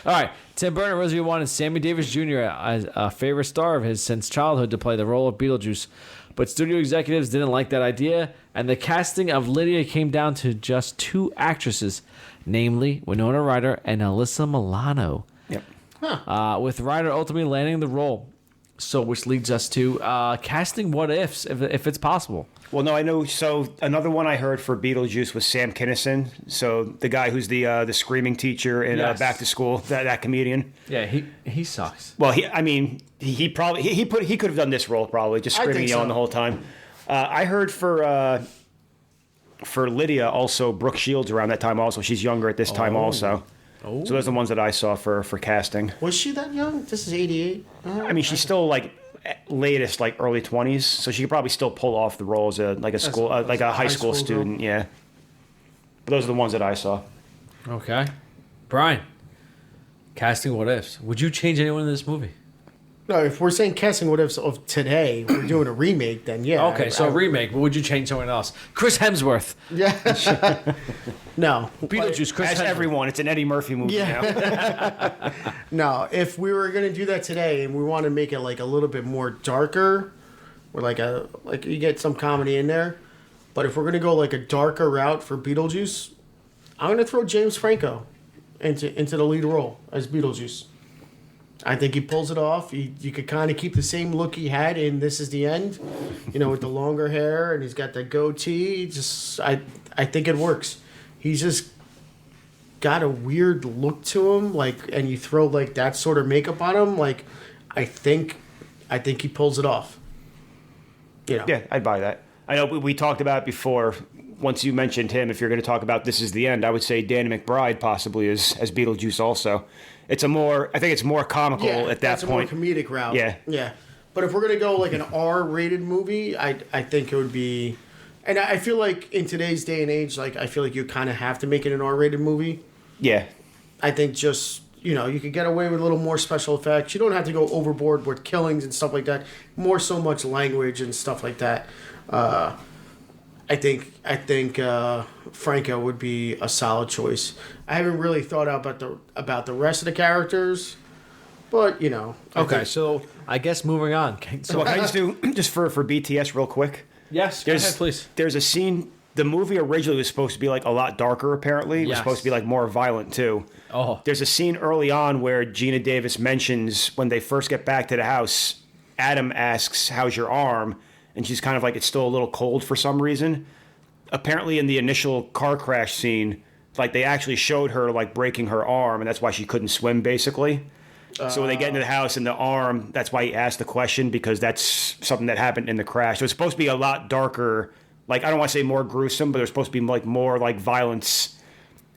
All right. Tim Burton originally wanted Sammy Davis Jr. as a favorite star of his since childhood to play the role of Beetlejuice, but studio executives didn't like that idea, and the casting of Lydia came down to just two actresses, namely Winona Ryder and Alyssa Milano. Yep. With Ryder ultimately landing the role. So, which leads us to casting what ifs, if it's possible. Well, no, I know. So another one I heard for Beetlejuice was Sam Kinison. So the guy who's the screaming teacher in Yes. Back to School, that comedian. Yeah, he sucks. Well, he probably he could have done this role probably, just I screaming think and yelling so. the whole time. I heard for Lydia also Brooke Shields around that time also. She's younger at this time also. Oh. So those are the ones that I saw for casting. Was she that young? This is 88. I mean, she's still like latest like early 20s, so she could probably still pull off the role as a high school student. Yeah. But those are the ones that I saw. Okay. Brian, casting what ifs. Would you change anyone in this movie? No, if we're saying casting what ifs of today, we're doing a remake, then yeah. Okay, so remake, but would you change someone else? Chris Hemsworth. Yeah. No. Beetlejuice, Chris As Hemsworth. everyone, it's an Eddie Murphy movie Yeah. now. No, if we were gonna do that today and we want to make it like a little bit more darker, or like you get some comedy in there, but if we're gonna go like a darker route for Beetlejuice, I'm gonna throw James Franco into the lead role as Beetlejuice. I think he pulls it off. You could kind of keep the same look he had in This Is the End, with the longer hair, and he's got the goatee. I think it works. He's just got a weird look to him, and you throw like that sort of makeup on him, I think he pulls it off. Yeah, I'd buy that. I know we talked about it before once you mentioned him, if you're going to talk about This Is the End, I would say Danny McBride possibly as Beetlejuice also. I think it's more comical at that point. That's a more comedic route. Yeah. But if we're gonna go like an R-rated movie, I think it would be, and I feel like in today's day and age, like I feel like you kind of have to make it an R-rated movie. Yeah. I think just you could get away with a little more special effects. You don't have to go overboard with killings and stuff like that. More so much language and stuff like that. I think Franco would be a solid choice. I haven't really thought about the rest of the characters, but Okay, so I guess moving on. Okay, so Well, can I just do just for BTS real quick? yes, go ahead, please. There's a scene. The movie originally was supposed to be like a lot darker. Apparently, it was Yes. supposed to be like more violent too. Oh. There's a scene early on where Gina Davis mentions when they first get back to the house. Adam asks, "How's your arm?" And she's kind of like, "It's still a little cold for some reason." Apparently, in the initial car crash scene, like they actually showed her like breaking her arm, and that's why she couldn't swim, basically. So when they get into the house and the arm, that's why he asked the question, because that's something that happened in the crash. So it's supposed to be a lot darker. Like, I don't want to say more gruesome, but there's supposed to be like more like violence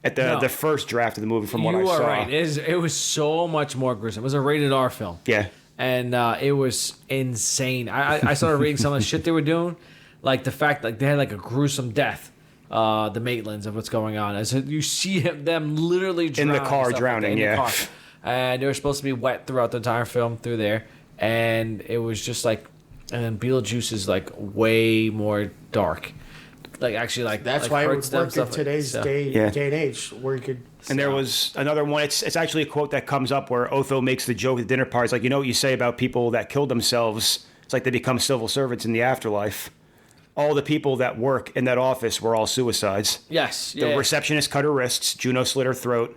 at the first draft of the movie from what I saw. You are right. It was so much more gruesome. It was a rated R film. Yeah. And it was insane. I started reading some of the shit they were doing, like the fact like they had like a gruesome death, the Maitlands, of what's going on. As you see them literally In the drowning car, and stuff drowning, in yeah. the car. And they were supposed to be wet throughout the entire film through there, and it was just like, and then Beetlejuice is like way more dark, like actually like That's like why it would hurts them, work in stuff like- today's so- day and age, where you could. And there was another one. It's actually a quote that comes up where Otho makes the joke at the dinner party. It's like, what you say about people that killed themselves? It's like they become civil servants in the afterlife. All the people that work in that office were all suicides. Yes, The receptionist cut her wrists. Juno slit her throat.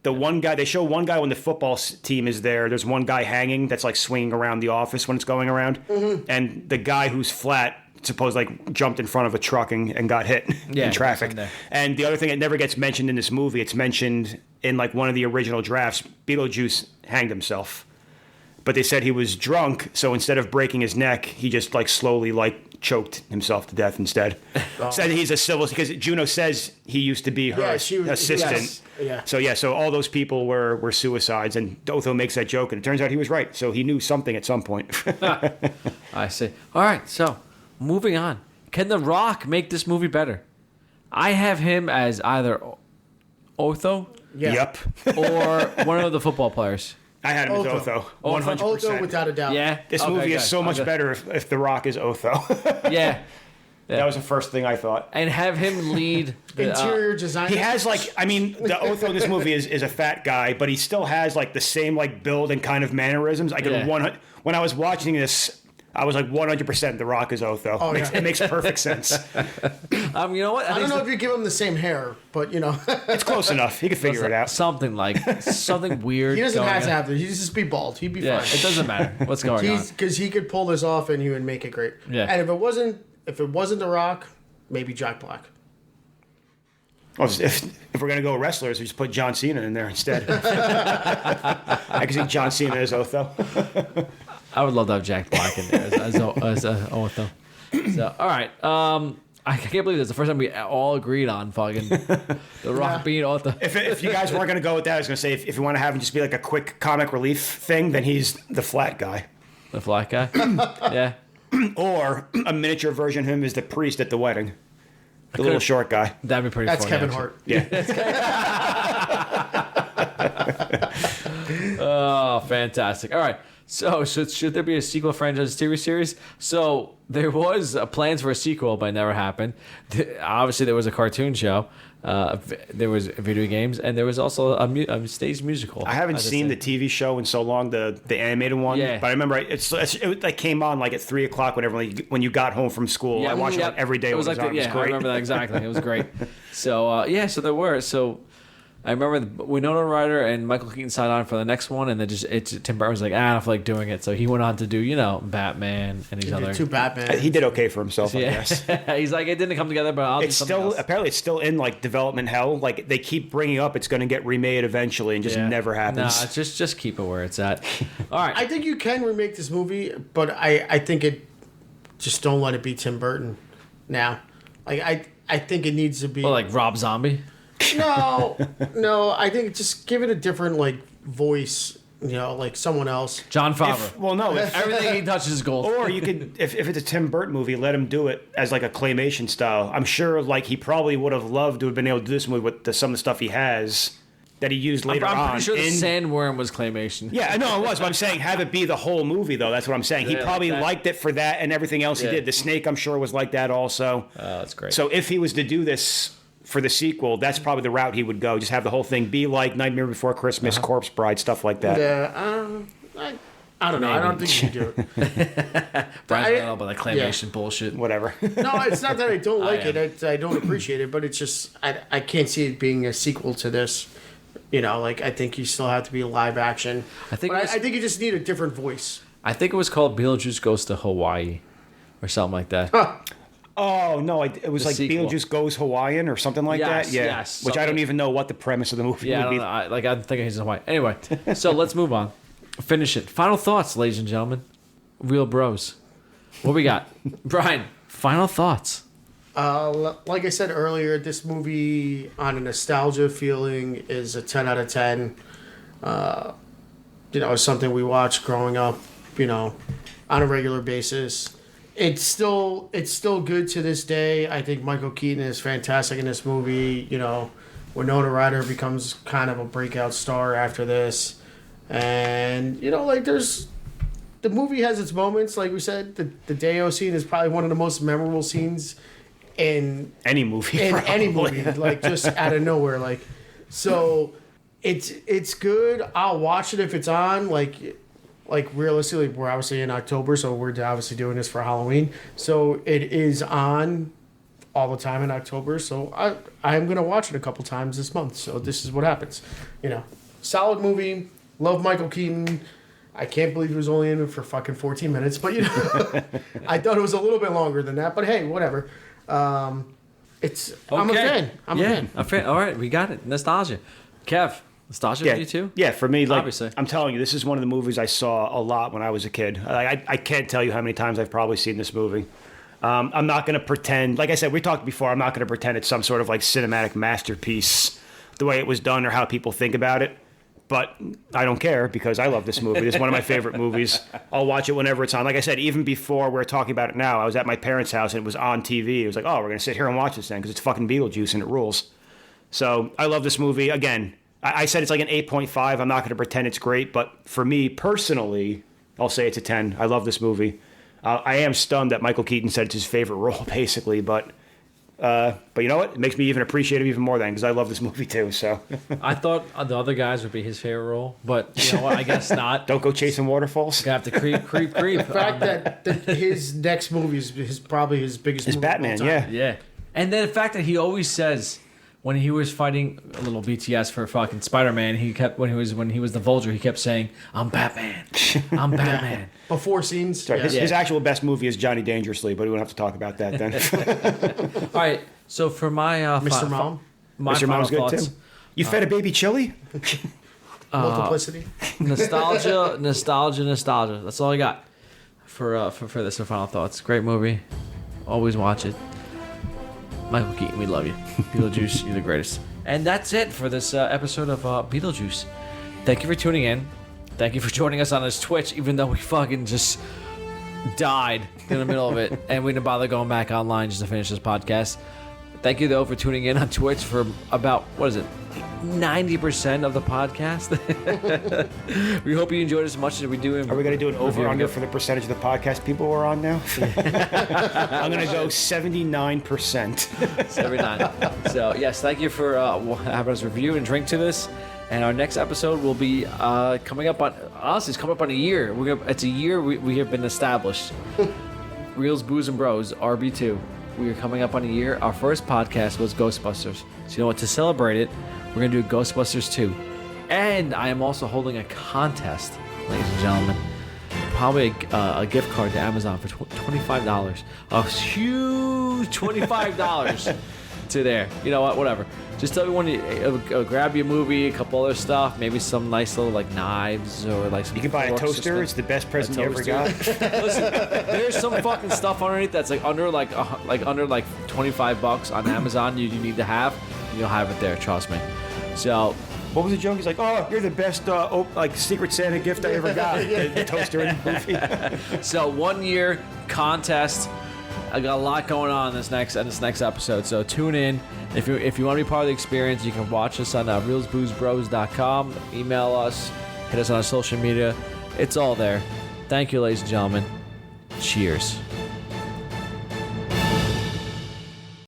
The one guy, they show one guy when the football team is there. There's one guy hanging that's like swinging around the office when it's going around. Mm-hmm. And the guy who's flat, supposedly like jumped in front of a truck and got hit in traffic. And the other thing that never gets mentioned in this movie, it's mentioned in like one of the original drafts, Beetlejuice hanged himself. But they said he was drunk, so instead of breaking his neck, he just like slowly like choked himself to death instead. Said he's a civil, because Juno says he used to be her assistant. Yes. Yeah. So all those people were suicides, and Otho makes that joke, and it turns out he was right. So he knew something at some point. I see. All right, so moving on. Can The Rock make this movie better? I have him as either Otho Yep. or one of the football players. I had him as Otho. 100%. Otho, without a doubt. Yeah. This Okay, movie good. is so much Okay. better if The Rock is Otho. Yeah. That was the first thing I thought. And have him lead the, Interior design. He has the Otho in this movie is a fat guy, but he still has like the same like build and kind of mannerisms. I could when I was watching this, I was like 100% The Rock is Otho. Oh, yeah. It makes perfect sense. you know what? I don't know if you give him the same hair, but It's close enough. He can figure it out. Something weird. he doesn't going have to on. have to. He just be bald. He'd be Yeah, fine. it doesn't matter what's going on. Because he could pull this off and he would make it great. Yeah. And if it wasn't The Rock, maybe Jack Black. Well, if we're gonna go wrestlers, we just put John Cena in there instead. I can see John Cena as Otho. I would love to have Jack Black in there as Otho. So, all right. I can't believe this. The first time we all agreed on fucking The Rock being Otho. If you guys weren't gonna go with that, I was gonna say if you want to have him just be like a quick comic relief thing, then he's the flat guy. The flat guy? Yeah. Or a miniature version of him is the priest at the wedding. The little short guy. That'd be pretty That's funny. Kevin actually. Hart. Yeah. Oh, fantastic. All right. So should there be a sequel franchise TV series? So there was plans for a sequel, but it never happened. Obviously, there was a cartoon show. There was video games, and there was also a stage musical. I haven't seen the TV show in so long, the animated one. Yeah. But I remember it like came on like at 3:00 when you got home from school. I watched it like every day. It was like on. It was I great. remember that exactly. It was great. So so there were I remember Winona Ryder and Michael Keaton signed on for the next one, and then Tim Burton was like, I don't feel like doing it, so he went on to do Batman and these other. Two Batman. He did okay for himself, I guess. He's like, it didn't come together, but I'll do It's something still else. apparently it's still in like development hell. Like they keep bringing up it's going to get remade eventually, and just never happens. Nah, just keep it where it's at. All right. I think you can remake this movie, but I think it just don't let it be Tim Burton now. Like I think it needs to be Well, like Rob Zombie. no. I think just give it a different like voice. You know, like someone else. John Favreau. Everything he touches is gold. Or you could, if it's a Tim Burton movie, let him do it as like a claymation style. I'm sure like he probably would have loved to have been able to do this movie with some of the stuff he has that he used later on. I'm pretty sure the Sandworm was claymation. Yeah, I know it was, but I'm saying have it be the whole movie, though. That's what I'm saying. He probably liked it for that and everything else he did. The snake, I'm sure, was like that also. Oh, that's great. So if he was to do this for the sequel, that's probably the route he would go. Just have the whole thing be like Nightmare Before Christmas, Corpse Bride, stuff like that. Yeah, I don't know. I don't think you do it. Brian's not all about that claymation bullshit. Whatever. No, it's not that I don't like it. I don't appreciate it, but it's just I can't see it being a sequel to this. You know, like I think you still have to be live action. I think you just need a different voice. I think it was called Beetlejuice Goes to Hawaii, or something like that. Oh no! It was The like sequel. Beetlejuice Goes Hawaiian or something like that. Yeah, yes, which I don't something. even know what the premise of the movie Yeah, I would don't be. know. I'm thinking he's in Hawaii. Anyway, so let's move on. Finish it. Final thoughts, ladies and gentlemen. Real bros. What we got? Brian, final thoughts. Like I said earlier, this movie on a nostalgia feeling is a 10 out of 10. You know, it's something we watched growing up, you know, on a regular basis. It's still good to this day. I think Michael Keaton is fantastic in this movie. You know, Winona Ryder becomes kind of a breakout star after this. And, you know, like the movie has its moments. Like we said, the Deo scene is probably one of the most memorable scenes in any movie. Any movie, like just out of nowhere. Like, so it's good. I'll watch it if it's on. Like realistically, we're obviously in October, so we're obviously doing this for Halloween. So it is on all the time in October. So I'm gonna watch it a couple times this month. So this is what happens. You know, solid movie. Love Michael Keaton. I can't believe he was only in it for fucking 14 minutes, but you know, I thought it was a little bit longer than that. But hey, whatever. I'm a fan. I'm a fan. All right, we got it. Nostalgia. Kev, nostalgia for you too? Yeah, for me, like, Obviously. I'm telling you, this is one of the movies I saw a lot when I was a kid. I can't tell you how many times I've probably seen this movie. I'm not going to pretend, like I said, we talked before, I'm not going to pretend it's some sort of like cinematic masterpiece the way it was done or how people think about it. But I don't care because I love this movie. It's one of my favorite movies. I'll watch it whenever it's on. Like I said, even before we're talking about it now, I was at my parents' house and it was on TV. It was like, oh, we're going to sit here and watch this then because it's fucking Beetlejuice and it rules. So I love this movie. Again, I said it's like an 8.5. I'm not going to pretend it's great. But for me personally, I'll say it's a 10. I love this movie. I am stunned that Michael Keaton said it's his favorite role, basically. But you know what? It makes me even appreciate it even more then because I love this movie too. So I thought the other guys would be his favorite role, but you know what? I guess not. Don't go chasing waterfalls. You have to creep. The fact that his next movie is probably his biggest movie. Batman, of all time. Yeah. And then the fact that he always says when he was fighting a little BTS for fucking Spider-Man, he kept when he was the Vulture, he kept saying, "I'm Batman. I'm Batman." Before scenes. Sorry, yeah. his actual best movie is Johnny Dangerously, but we won't have to talk about that then. All right. So for my Mr. Mom. my Mr. final Mom's good thoughts, too. You fed a baby chili? Multiplicity. nostalgia. That's all I got for this final thoughts. Great movie. Always watch it. Michael Keaton, we love you. Beetlejuice, you're the greatest. And that's it for this episode of Beetlejuice. Thank you for tuning in. Thank you for joining us on this Twitch, even though we fucking just died in the middle of it, and we didn't bother going back online just to finish this podcast. Thank you, though, for tuning in on Twitch for about, 90% of the podcast. We hope you enjoyed as much as we do. Are we going to do an over-under for the percentage of the podcast people we're on now? I'm going to go 79%. 79. So, yes, thank you for having us review and drink to this. And our next episode will be coming up on, honestly, it's coming up on a year. It's a year we have been established. Reels, Booze, and Bros, RB2. We are coming up on a year. Our first podcast was Ghostbusters. So, you know what? To celebrate it, we're going to do Ghostbusters 2. And I am also holding a contest, ladies and gentlemen. Probably a gift card to Amazon for $25. A huge $25 to there. You know what? Whatever. Just tell everyone you grab your movie, a couple other stuff, maybe some nice little like knives or like some. You can buy a forks or toaster. something. It's the best present you ever toaster. got. Listen, there's some fucking stuff underneath that's like under $25 on Amazon. You need to have. You'll have it there. Trust me. So. What was the joke? He's like, "Oh, you're the best like Secret Santa gift I ever got." The toaster in the movie. So 1 year contest. I got a lot going on in this next episode. So tune in. If you want to be part of the experience, you can watch us on reelsboozebros.com. Email us. Hit us on our social media. It's all there. Thank you, ladies and gentlemen. Cheers.